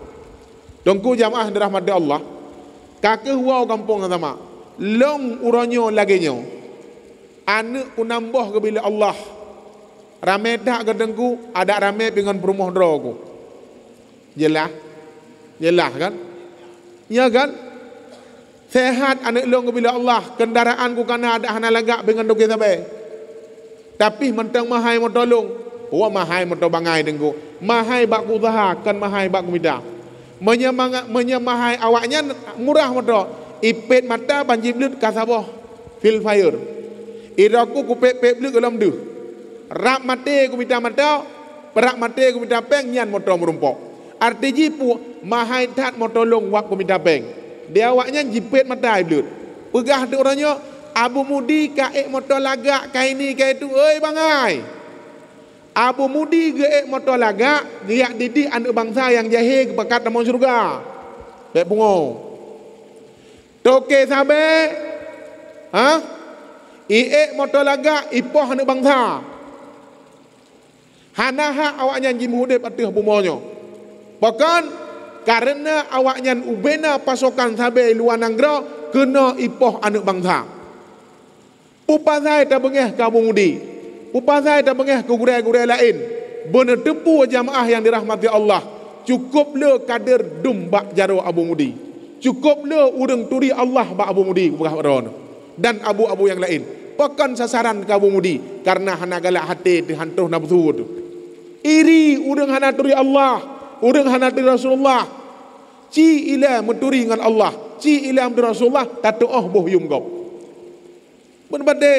dongku jamaah dirahmati Allah kakek wow kampung sama long uranyo laginya anak ku nambah ke bila Allah rame dak ke dengku ada rame dengan perumah droku jelas kan ya kan sehat anak long ke bila Allah kendaraan ku kana ada hana lagak dengan doke sabe tapi mentang mahai motolong wa mahai moto bangai dengku mahai bak usaha kan mahai bak mida menyemahai awaknya murah moto ipet mata banjir blut kasabah fil fire iraku ku pep blut dalam du rap mate ku mida mata perak mate ku mida peng nyan moto merumpok arti jipu mahai tat moto long wak ku mida peng dia awaknya jipet mata blut Pegah tu orangnya Abu Mudi kaek motor lagak kai ni kai tu euy bangai. Abu Mudi geek motor lagak riak didik anak bangsa yang jahil kepakat dalam syurga. Bek pungo. Toke sabe iek motor lagak ipoh anak bangsa. Hanaha awaknya jimude patih bumonyo. Bahkan karena awaknya ubena pasokan sabe luar nanggro kena ipoh anak bangsa. Pupasai tak bengeh ke Abu Mudi. Pupasai tak bengeh ke gurai-gurai lain. Benar tepu jamaah yang dirahmati Allah. Cukup le kader dum bak jaro Abu Mudi. Cukup le urang turi Allah bak Abu Mudi dan abu-abu yang lain. Pakan sasaran ke Abu Mudi karena hana galak hati dihantuh nafsu tu. Iri urang hana turi Allah, urang hana turi Rasulullah. Ci ila menturi dengan Allah, ci ila menturi Rasulullah, tatu boh yum gop. Berbade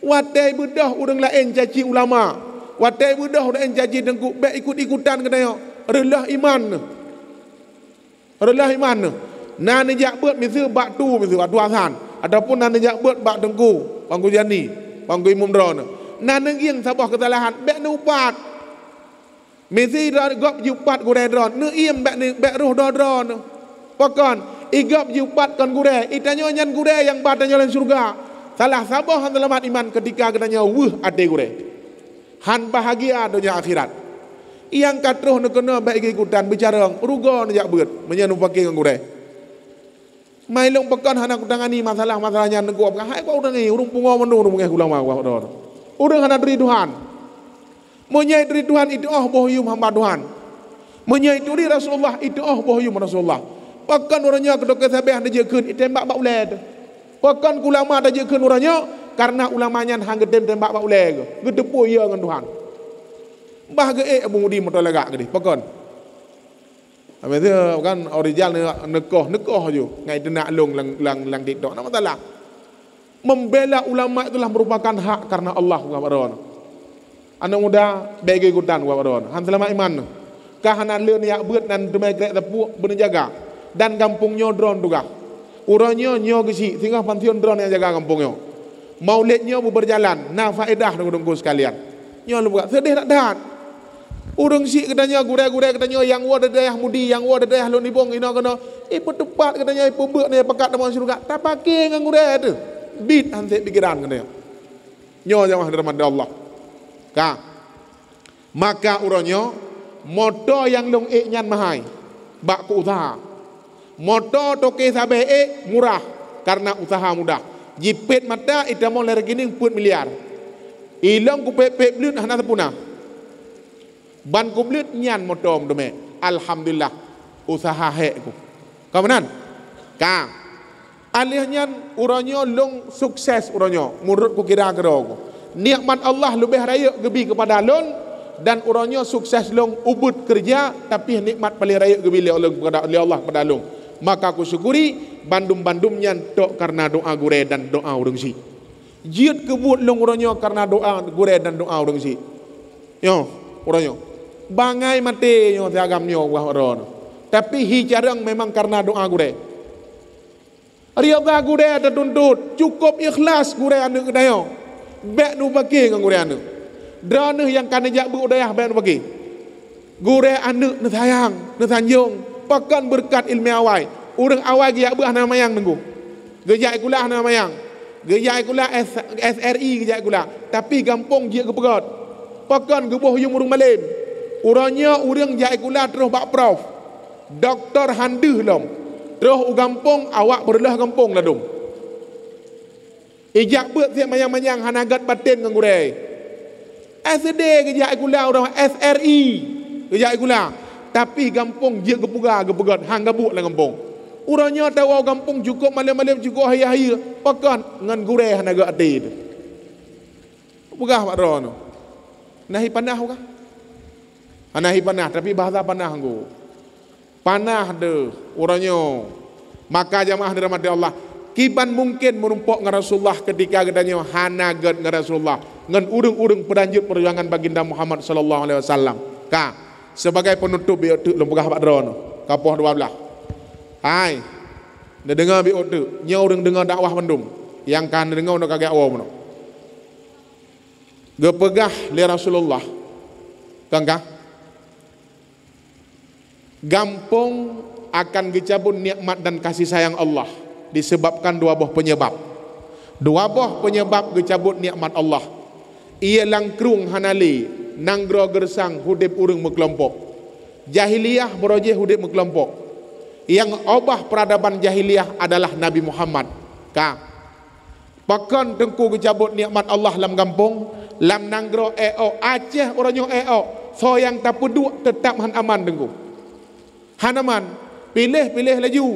watai bedah urang lain caci ulama, watai bedah urang caci dengku be ikut-ikutan kena relah iman. Relah iman. Nan jak beut misu bak tu misu atu asan ataupun nan jak beut bak dengku bangku jani, bangku imam dron. Nan ngiang sabah kesalahan be nupat. Misi gop jupat gure dron, ne iem be ruh dron. Pokon igop jupat kan gure, itanyo nyan gure yang badanyo lan surga. Salah sabah han selamat iman ketika katanya ade gure. Han bahagia dunia akhirat. Yang katruh nak kena baik ikutan bicara rugo nak beut menyanu pakai dengan gure. Mai long pekan hana kutangani masalah-masalahnya negua. Hai kau urang ni urung pungo mendu urung ngeh ulama wa dor. Urang hana dari Tuhan. Menyai dari Tuhan itu bohyum hamba Tuhan. Menyai dari Rasulullah itu bohyum Rasulullah. Pekan orangnya kedok sabeh anda jekeun itembak bak uled. Pekan ulama ada jekeun orangnya karena ulamanya hang gedem tembak bak uled. Gedepu ya dengan Tuhan. Bah ge Abu Mudi motor lagak gede pekon. Habis tu kan original nekoh je ngai tenak long lang TikTok. Nama masalah. Membela ulama itulah merupakan hak karena Allah subhanahu. Anak muda bagi ikutan subhanahu. Han selama iman. Kahanan leun ya beut nan demai krek tepuk bener jaga dan kampungnya drone juga. Urangnya nyo gesi sehingga pansion drone yang jaga kampungnya. Maulidnya berjalan. Nah faedah dengku sekalian. Nyo lu buat sedih tak dah. Urang si katanya gure-gure katanya yang wa dadayah mudi yang wa dadayah lu nibong ino kena tepat katanya beuk ni pekat dalam syurga tak pakai ngan gure tu bit hanse pikiran katanya nyo jamaah rahmat Allah ka maka urangnya moto yang long nyan mahai bak ku usaha moto toke sabe murah karena usaha mudah jipet mata itamo lergining put miliar ilang ku pep blut hana sepuna ban ku blut nyan motom dome alhamdulillah usaha hek ku kamanan ka alihnya uranyo long sukses uranyo menurut ku kira ku nikmat Allah lebih raya gebi kepada lon dan uranyo sukses long ubud kerja tapi nikmat paling raya gebi oleh Allah kepada long maka ku syukuri bandum-bandum nyan tok karena doa gure dan doa urang si jiut kebut long uranyo karena doa gure dan doa urang si yo uranyo bangai mati nyo tiagam nyo wah ron tapi hi jarang memang karena doa gure riyadha gure ada tuntut cukup ikhlas gure anu kedayo bek nu bagi ngan gure anu drone yang kana jak bu dayah bek nu bagi gure anu nu sayang nu sanjung pakan berkat ilmu awai urang awai ge jak bu ana mayang nunggu gejak kula ana mayang gejak kula SRI gejak kula tapi gampong je kepegot pakan gebuh yung urang malim urangnya urang jai kula terus bak prof doktor handuh lom terus u gampong awak berlah gampong lah dong ijak beut siap mayang-mayang hanagat batin kang gure SD gejak kula urang SRI gejak kula tapi gampong je gepegat hang gabuk lah gampong urangnya tahu gampong cukup malam-malam cukup hayah-hayah pakan ngan gure hanagat ati pegah pak ron nahi panah kah anahi panah tapi bahasa panah anggo panah de uranyo maka jamaah dirahmati Allah kiban mungkin menumpuk dengan Rasulullah ketika katanya hanagat dengan Rasulullah dengan urung-urung peranjut perjuangan baginda Muhammad sallallahu alaihi wasallam ka sebagai penutup biatu lempegah pak dron kapoh 12 hai Dia dengar bi otak, nya orang dengar dakwah mendung. Yang kan dengar nak kagak awam no. Ge pegah li Rasulullah. Kangkah? Gampang akan dicabut nikmat dan kasih sayang Allah disebabkan dua buah penyebab. Dua buah penyebab dicabut nikmat Allah. Ia langkrung hanali nanggro gersang hudip urang berkelompok. Jahiliyah berojeh hudip berkelompok. Yang obah peradaban jahiliyah adalah Nabi Muhammad. Ka. Pakan tengku dicabut nikmat Allah lam kampung, lam nanggro Aceh orangnya so yang tak peduk tetap han aman tengku. Han aman, pilih laju,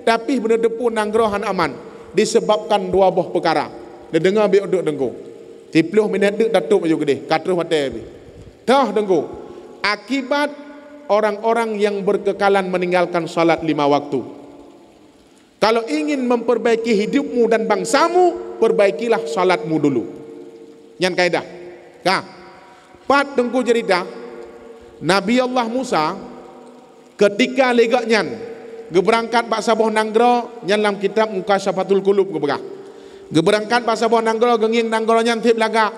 tapi benda depu nanggro han aman disebabkan dua buah perkara. Dia dengar bi odok tengku. 10 minit dek datuk baju gede, katruh mate bi. Dah tengku. Akibat orang-orang yang berkekalan meninggalkan salat 5 waktu. Kalau ingin memperbaiki hidupmu dan bangsamu, perbaikilah salatmu dulu. Yang kaidah. Kah? Pat tengku cerita Nabi Allah Musa ketika legak nyan geberangkat bak saboh nanggro nyan dalam kitab Mukasyafatul Qulub gebegah. Geberangkat bak saboh nanggro genging nanggro nyan tip laga.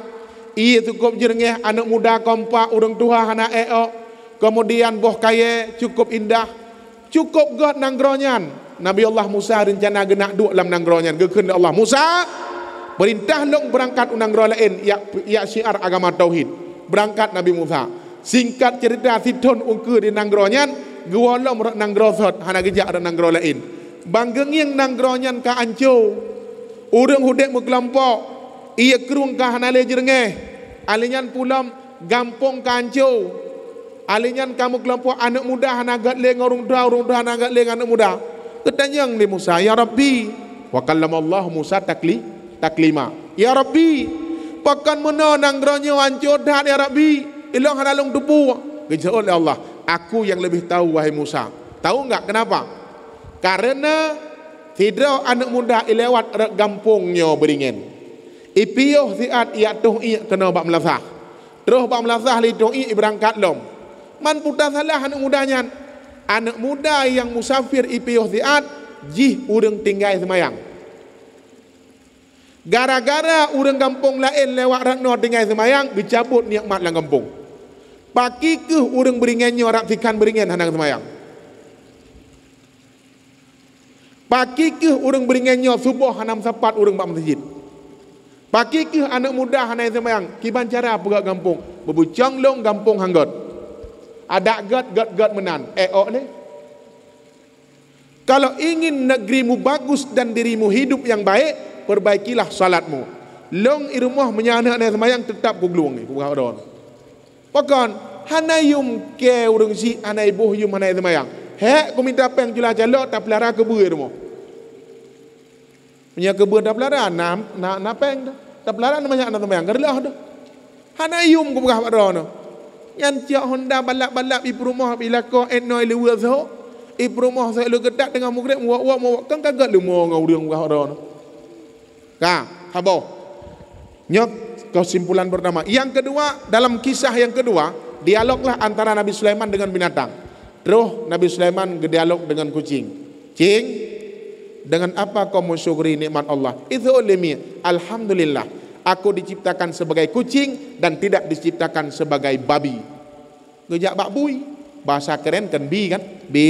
Ia cukup jerengeh anak muda kompak urang tua anak kemudian boh kaya cukup indah. Cukup god nanggro nyan. Nabi Allah Musa rencana genak duk dalam nanggro nyan. Gekeun Allah Musa perintah long berangkat nanggro lain ya syiar agama tauhid. Berangkat Nabi Musa. Singkat cerita sidon ungke di nanggro nyan gewolom rak nanggro sot hana gejak ada nanggro lain. Banggenging nanggro nyan ka anco. Urang hudek berkelompok. Ia kerung ka hanale jerengeh. Alinyan pulam gampong ka anco. Alinyan kamu kelompok anak muda hana gat leng urang tua hana gat leng anak muda. Ketanyang ni Musa, ya Rabbi, wa kallama Allah Musa taklima. Ya Rabbi, pakan mana nanggronyo anco dah ya Rabbi. Ilang hanalung debu. Gejol oleh Allah, aku yang lebih tahu wahai Musa. Tahu enggak kenapa? Karena tidak anak muda ilewat rak gampungnya beringin. Ipioh siat ia tuh ia kena bak melasah. Terus bak melasah li tuh ia berangkat lom. Man putar salah anak mudanya. Anak muda yang musafir ipioh siat jih urang tinggal semayang. Gara-gara urang kampung lain lewat rakno tinggal semayang dicabut nikmat lang kampung. Paki ke urang beringannya rak fikan beringan hanang semayang. Paki ke urang beringannya subuh hanam sapat urang bak masjid. Paki ke anak muda hanai semayang kiban cara pegak kampung bebucang long kampung hanggot. Ada gat menan. Ni. Kalau ingin negerimu bagus dan dirimu hidup yang baik, perbaikilah salatmu. Long irumah menyana na semayang tetap gugluang ni. Pakan hanayum ke urang si hanai boh yum hanai semayang. Hek ku minta peng jula jalok tak pelara kebu irumah. Punya kebu tak pelara na peng dah. Tak pelara namanya anak semayang. Gerlah dah. Hanayum ku begah padron. Yang cia Honda balap-balap ibu rumah bila kau enoi lewa so ibu rumah saya lu gedak dengan mugrek muak kan kagak lu mau ngauriang gua orang ka habo nyok kesimpulan pertama. Yang kedua, dalam kisah yang kedua dialoglah antara Nabi Sulaiman dengan binatang. Terus Nabi Sulaiman berdialog dengan kucing. Cing, dengan apa kau mensyukuri nikmat Allah? Itu ulimi, alhamdulillah aku diciptakan sebagai kucing dan tidak diciptakan sebagai babi. Gejak bakbui. Bahasa keren kan bi kan? Bi.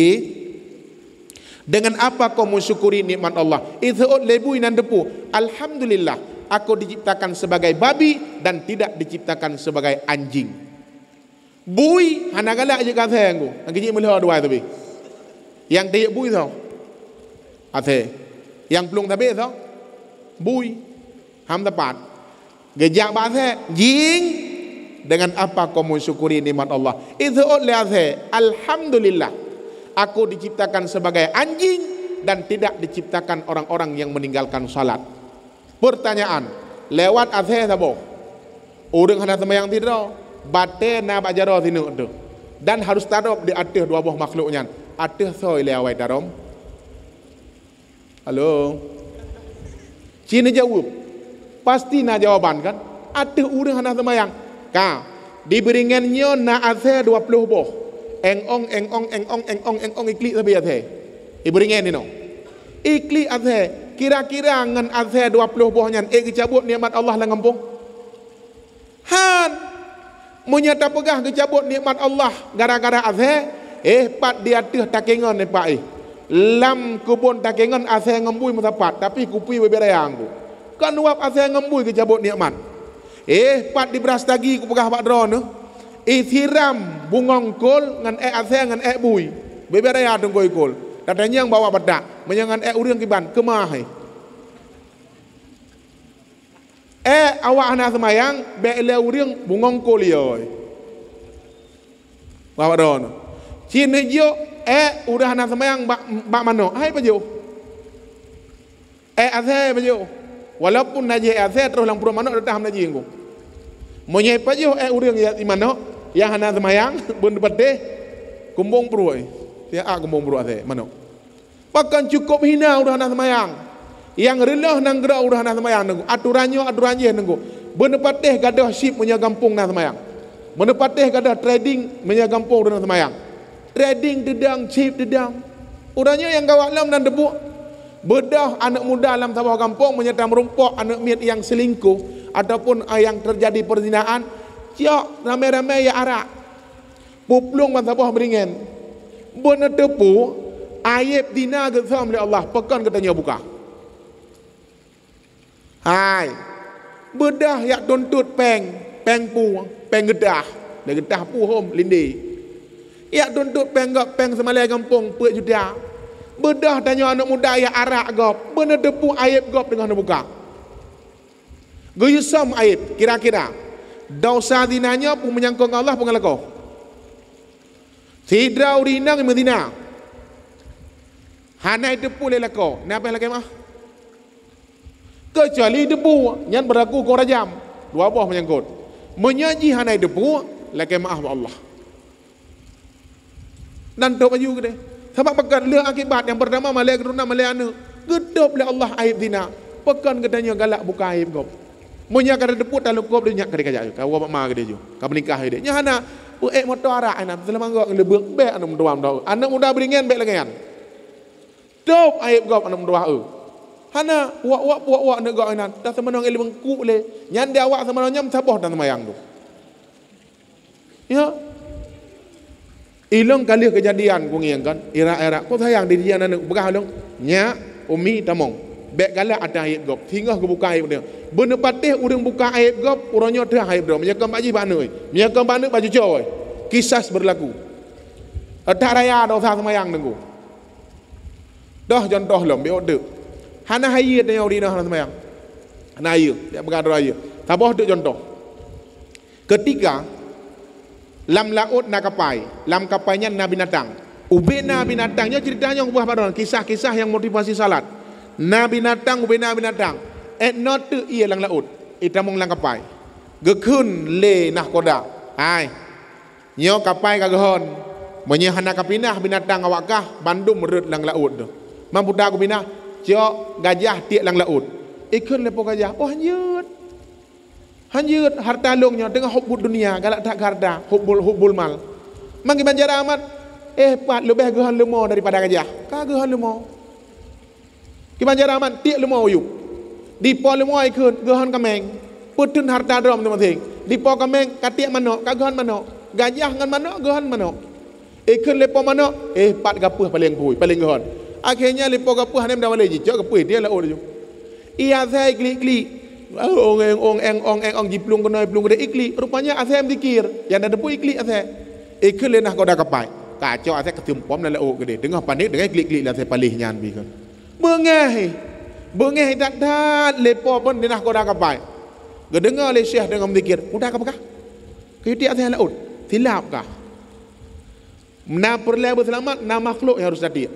Dengan apa kau mensyukuri nikmat Allah? Itu lebui nan depu. Alhamdulillah aku diciptakan sebagai babi dan tidak diciptakan sebagai anjing. Bui hana galak je kata aku. Ang kecik melihat dua tu bi. Yang dia bui tau. Ate. Yang pelung tabe tau. Bui. Ham tepat. Gejak bahasa jing dengan apa kau mensyukuri nikmat Allah? Itu oleh alhamdulillah aku diciptakan sebagai anjing dan tidak diciptakan orang-orang yang meninggalkan salat. Pertanyaan, lewat azhe sabo. Urang hana sembahyang tidak, bate na bajaro sinu tu. Dan harus taruh di atas dua buah makhluknya. Atas soy lewat darom. Halo. Cina jawab. Pasti na jawaban kan? Ada urang hana semayang. Ka, diberingannya na azhe 20 boh. Engong iklik sabi azhe. Diberingan ni no. Ikli azhar. Kira-kira ngan azhar 20 bohnya kecabut nikmat Allah lah ngampung. Han menyata pegah kecabut nikmat Allah gara-gara azhar. Pat dia tuh takengan ni pak lam kebun takengan azhar ngembui mutapat tapi kupi beberayang ku. Kan wap azhar ngembui kecabut nikmat. Pat di beras tagi ku pegah pak drone. Ithiram bungong kol ngan azhar ngan bui. Beberaya tunggu kol. Katanya yang bawa bedak, menyangan urang kiban kemah. Awak anak semayang, le urang bungong kol yoy. Bawa don. Cina jo, udah anak semayang bak mano, hai pajo. Azhar pajo. Walaupun naji azhar terus lang pura mano datang naji engko. Monyai pajo urang ya di mano, yang anak semayang bun deh kumbung pruai. Ya aku mau beruat mana? Pakan cukup hina udah nak semayang. Yang relah nang gerak udah nak semayang nunggu. Aturannya nunggu. Benepatih gadah ship punya kampung nak semayang. Benepatih gadah trading punya kampung udah nak semayang. Trading dedang, ship dedang. Udahnya yang gawak lam dan debu. Bedah anak muda dalam sebuah kampung menyerta merumpok anak miat yang selingkuh ataupun yang terjadi perzinaan. Ciak ramai-ramai ya arak. Puplung man sebuah beringan. Bona tepu ayat dina gesam oleh Allah pekan katanya buka. Hai. Bedah yak tuntut peng pu, peng gedah. Dah gedah pu hom lindi. Yak tuntut peng semalai kampung puak juda. Bedah tanya anak muda yak arak gop. Bona tepu ayat gop dengan buka. Guyusam ayat kira-kira. Dosa dinanya pun menyangkut Allah pun ngalako. Sidra urinang di Medina. Hanai depu lelako. Napa lelaki mah? Kecuali debu yang berlaku kau rajam. Dua buah menyangkut. Menyaji hanai depu lelaki maaf Allah. Dan tok baju ke deh. Sebab pekan le akibat yang pertama malai keruna malai anu. Gedop le Allah aib dina. Pekan katanya galak buka aib kau. Munya kada depu talu kau dia nyak kada kajak. Kau apa mah ke dia. Kau menikah dia. Nya hana motor arak anak selama gak lebih baik anak muda anak muda beringan baik lagi kan top aib gop anak muda hana wak nak gak anak dah semenang ilmu ku le nyan dia awak semenang nyam saboh dan semayang tu ya ilong kali kejadian ku ngiang kan era kau sayang di dia anak begah long nya umi tamong baik galak ada aib gop hingga ke buka aib dia bener patih urang buka aib gop urangnya dah aib dia menyakam baji banu menyakam banu baju coy kisah berlaku tak raya dosa semayang nunggu dah contoh lom biar dek hana hayat yang uri dah semayang hana hayat dia berkata raya tabah dek contoh ketika lam laut nak kapai lam kapainya nabi binatang ubena binatangnya ceritanya ubah pada kisah-kisah yang motivasi salat nabi binatang ubena binatang not tu ia lang laut itamong lang kapai gekun le nah koda hai nyo kapai kagahon menyehana kapinah binatang awakah bandung merut lang laut tu mampu dak binah cio gajah tiak lang laut ikun lepo gajah oh hanyut harta longnya dengan hubbud dunia galak tak harta hubbul mal mangi banjar amat pat lebih gahan lemo daripada gajah kagahan lemo ki banjar amat tiak lemo uyup di po lemo ikun gahan kameng putun harta drom tu masing di po kameng katiak manok kagahan manok gajah ngan manok gahan manok ikun lepo manok pat gapuh paling pui paling gahan akhirnya lepo gapuh hanem dah boleh jicok gapuh dia laut tu ia saya klik ong jiplung kena jiplung kena ikli rupanya asem dikir yang ada pun ikli asem ikli lenah kau dah kapai kacau asem ketumpom dan lauk gede dengar panik dengar klik lah saya palih nyan bi kan bengeh tak lepo pun lenah kau dah kapai gedengar le syekh dengan dikir udah kapakah kiti asem laut silap kah na perle berselamat na makhluk yang harus tadi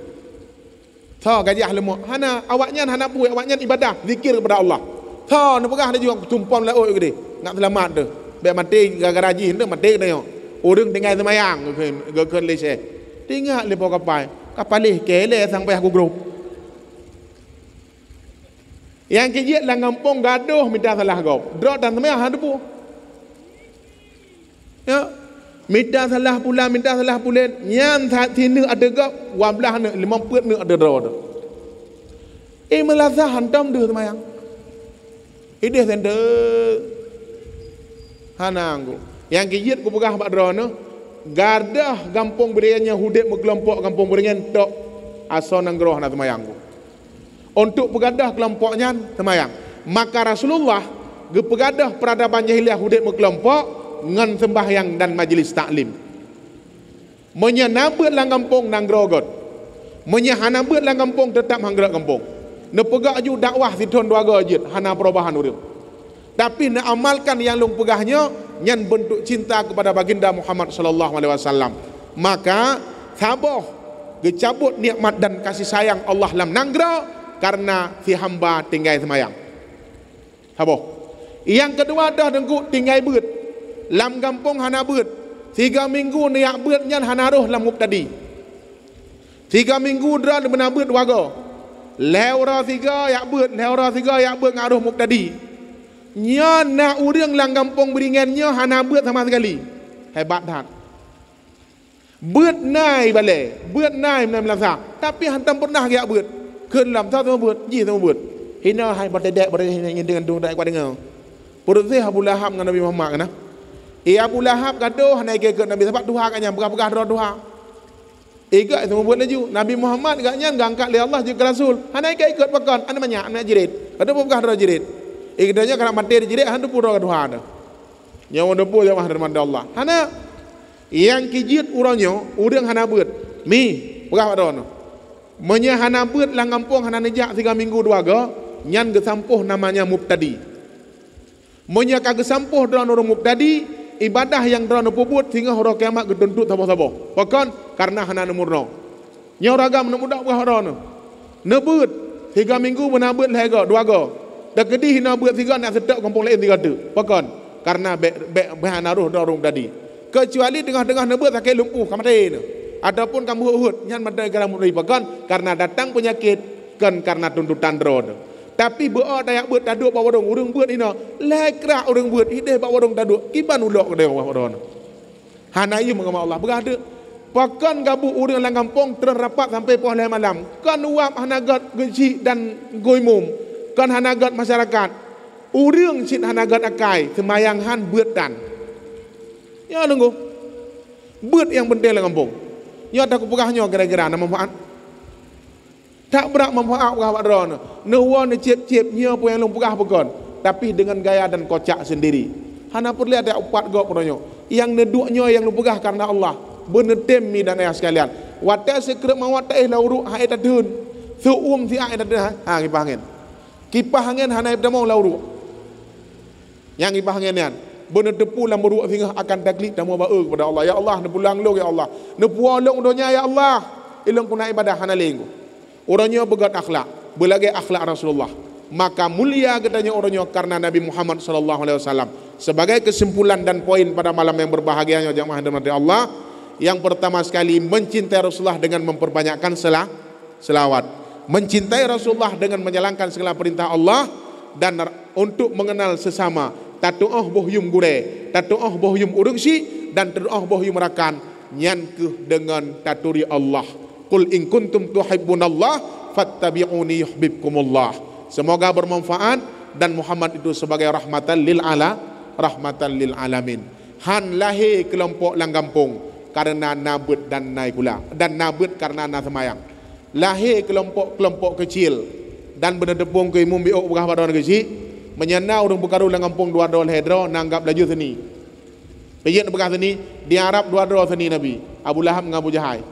so gajah lemuk hana awaknya hana puai awaknya ibadah zikir kepada Allah tha nak pegah dia juga tumpam laut gede nak selamat tu baik mati gara-gara ji hendak mati dia orang tinggal semayang ke lese tinggal lepo kapal leh kele sampai aku grup yang kejit lang kampung gaduh minta salah gop drop dan semayang ada pu ya minta salah pula nyam tinu ada gop wablah nak 50 nak ada draw tu melazah hantam deh semayang. Ide sende hanangku. Yang kijit ku pegah bak drone gardah gampung beriannya hudip berkelompok gampung berian tok aso nanggroh na semayang. Untuk pegadah kelompoknya semayang. Maka Rasulullah gepegadah peradaban jahiliyah hudip berkelompok ngan sembahyang dan majlis taklim. Menyenabut lang kampung nang grogot. Menyehanabut lang kampung tetap hanggerak kampung. Nepegak ju dakwah siton dua gajit hana perubahan urip. Tapi nak amalkan yang lung pegahnya nyan bentuk cinta kepada baginda Muhammad sallallahu alaihi wasallam. Maka saboh gecabut nikmat dan kasih sayang Allah lam nanggra karena si hamba tinggal semayang. Saboh. Yang kedua dah dengku tinggal beut. Lam kampung hana beut. 3 minggu niak beut nyan hana roh lam mubtadi. 3 minggu dra benar beut warga. Leura 3 yak beut, leura 3 yak beut ngaruh mubtadi. Nya nak urang lang kampung beringannya hana beut sama sekali. Hebat dah. Beut nai balik, beut nai melasa. Tapi hantam pernah yak beut. Keun lam sama beut, ji sama beut. Hina hai berdedek dengan dung dak kuat dengar. Perutnya Abu Lahab dengan Nabi Muhammad kana. Abu Lahab gaduh naik ke Nabi sebab duha katnya pegah-pegah duha. Ikut semua buat laju. Nabi Muhammad katnya ngangkat oleh Allah juga Rasul. Hana ikut pakan, ana banyak ana jirit. Kada pegah duha jirit. Ikutnya kana mati jirit hantu pura duha ada. Nyawa depu jamaah daripada Allah. Hana yang kijit uranyo urang hana beut. Mi pegah pada. Menya hana beut lang kampung hana nejak 3 minggu 2 ga nyan gesampuh namanya mubtadi. Menya ka gesampuh dalam orang mubtadi ibadah yang dalam pubut sehingga hari kiamat getuntut sabo-sabo. Bahkan karena hana nemurno. Nya ragam nemudak pegah pada. Nebeut 3 minggu menabeut lega 2 ga. Dak kedih hina beut 3 nak sedap kampung lain 3 tu. Bahkan karena hana roh dalam tadi. Kecuali tengah-tengah nebeut sakit lumpuh kamate. Ataupun kamu uhud nyan madai garam muri bahkan karena datang penyakit kan karena tuntutan roh. Tapi beok dayak beut taduk bawa dong urang beut ina lekrak urang beut hideh bawa dong taduk kiban ulok ke dewa bawa. Hana ieu mengamal Allah berada. Pakan gabu urang lang kampung terrapat sampai poh malam. Kan uap hanagat geci dan goimum. Kan hanagat masyarakat. Urang sit hanagat akai semayang han beut dan. Ya nunggu. Beut yang penting lang kampung. Ya tak pegahnya kira-kira nama manfaat. Tak berak manfaat pegah wadron. Nuwa ne cip-cip nya pun yang long pegah pekon. Tapi dengan gaya dan kocak sendiri. Hana perlu ada 4 gok pernyo. Yang neduknya yang long pegah karena Allah. Benetem mi dan ayah sekalian. Wata sekrep mawat taih lauru ha eta dun. Suum si ai dun ha kipah angin. Kipah angin hana ibda mau lauru. Yang kipah angin yan. Benar depu lam beruk sehingga akan taklid dan mau kepada Allah. Ya Allah, ne pulang lo ya Allah. Ne pualong donya ya Allah. Ilung kuna ibadah hana lenggu. Orangnya begat akhlak, berlagai akhlak Rasulullah. Maka mulia katanya orangnya karena Nabi Muhammad sallallahu alaihi wasallam. Sebagai kesimpulan dan poin pada malam yang berbahagianya jemaah dari Allah, yang pertama sekali mencintai Rasulullah dengan memperbanyakkan selawat. Mencintai Rasulullah dengan menjalankan segala perintah Allah dan untuk mengenal sesama. Tatu'ah bohyum gure, tatu'ah bohyum urungsi dan tatu'ah bohyum rakan nyankeh dengan taturi Allah. Qul in kuntum tuhibbunallah fattabi'uni yuhibbukumullah. Semoga bermanfaat dan Muhammad itu sebagai rahmatan lil alamin. Han lahir kelompok lang kampung karena nabut dan nai pula dan nabut karena na semayang. Lahir kelompok kecil dan berdepung ke imum biok begah pada orang kecil. Menyana orang berkaru lang kampung 2 dol hedro nanggap laju seni. Pejit begah seni diharap 2 dol seni Nabi. Abu Lahab dengan Abu Jahal.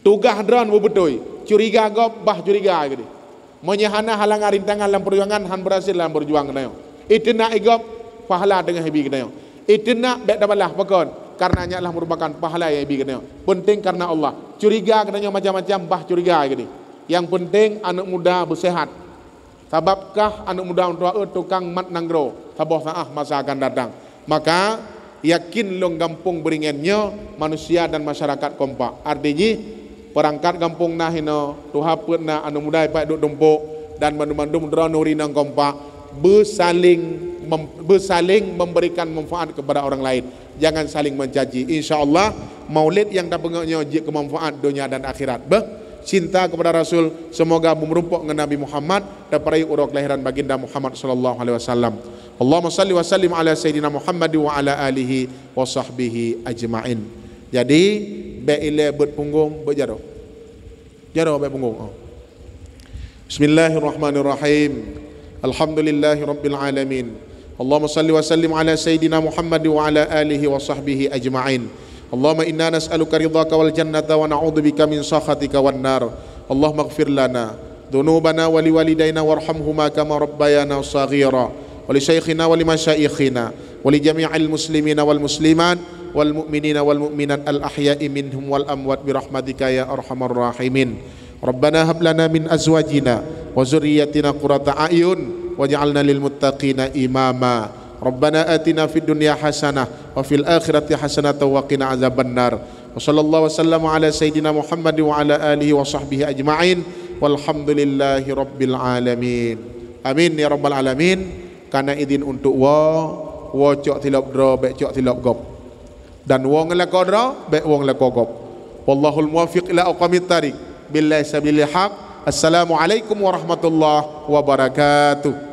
Tugah dron betul. Curiga gop bah curiga gitu. Menyahana halangan rintangan dalam perjuangan han berhasil dalam berjuang kena. Itu nak igop pahala dengan hebi kena. Itu nak bek dabalah pakon karena nyaklah merupakan pahala yang hebi kena. Penting karena Allah. Curiga kena macam-macam bah curiga gitu. Yang penting anak muda bersehat. Sababkah anak muda tua tukang mat nanggro sabah saah masa akan datang. Maka yakin long kampung beringannya manusia dan masyarakat kompak. Artinya perangkat kampung nah hino tuha putna anak muda pak duk dumpuk dan mandum-mandum dronuri nang kompak bersaling memberikan manfaat kepada orang lain. Jangan saling mencaci. Insyaallah maulid yang dapat kemanfaat dunia dan akhirat. cinta kepada Rasul, semoga merumpuk dengan Nabi Muhammad dan peraih uruk kelahiran baginda Muhammad sallallahu alaihi wasallam. Allahumma salli wa sallim ala sayyidina Muhammad wa ala alihi wa sahbihi ajma'in. Jadi baik ile berpunggung berjaro. Jaro baik punggung. Bismillahirrahmanirrahim. Alhamdulillahi rabbil alamin. Allahumma salli wa sallim ala sayyidina Muhammad wa ala alihi wa sahbihi ajma'in. Allahumma inna nas'aluka ridhaka wal jannata wa na'udzubika min sakhatika wan nar. Allahumma ighfir lana dhunubana wa liwalidayna warhamhuma kama rabbayana shaghira wa li shaykhina wa li masyayikhina wa li jami'il muslimina wal muslimat wal mu'minina wal mu'minat al ahya'i minhum wal amwat bi rahmatika ya arhamar rahimin. Rabbana hab lana min azwajina wa zurriyyatina qurrata a'yun waj'alna lil muttaqina imama. Rabbana atina fid dunya hasanah wa fil akhirati hasanah wa qina azabannar. Wa sallallahu wasallam ala sayyidina Muhammad wa ala alihi wa sahbihi ajma'in walhamdulillahi rabbil alamin. Amin ya rabbal alamin. Karena izin untuk wo cok tilap dro bek cok tilap gop. Dan wong leko dro bek wong leko gop. Wallahul muwaffiq ila aqwamit thariq. Billahi sabilil haq. Assalamualaikum warahmatullahi wabarakatuh.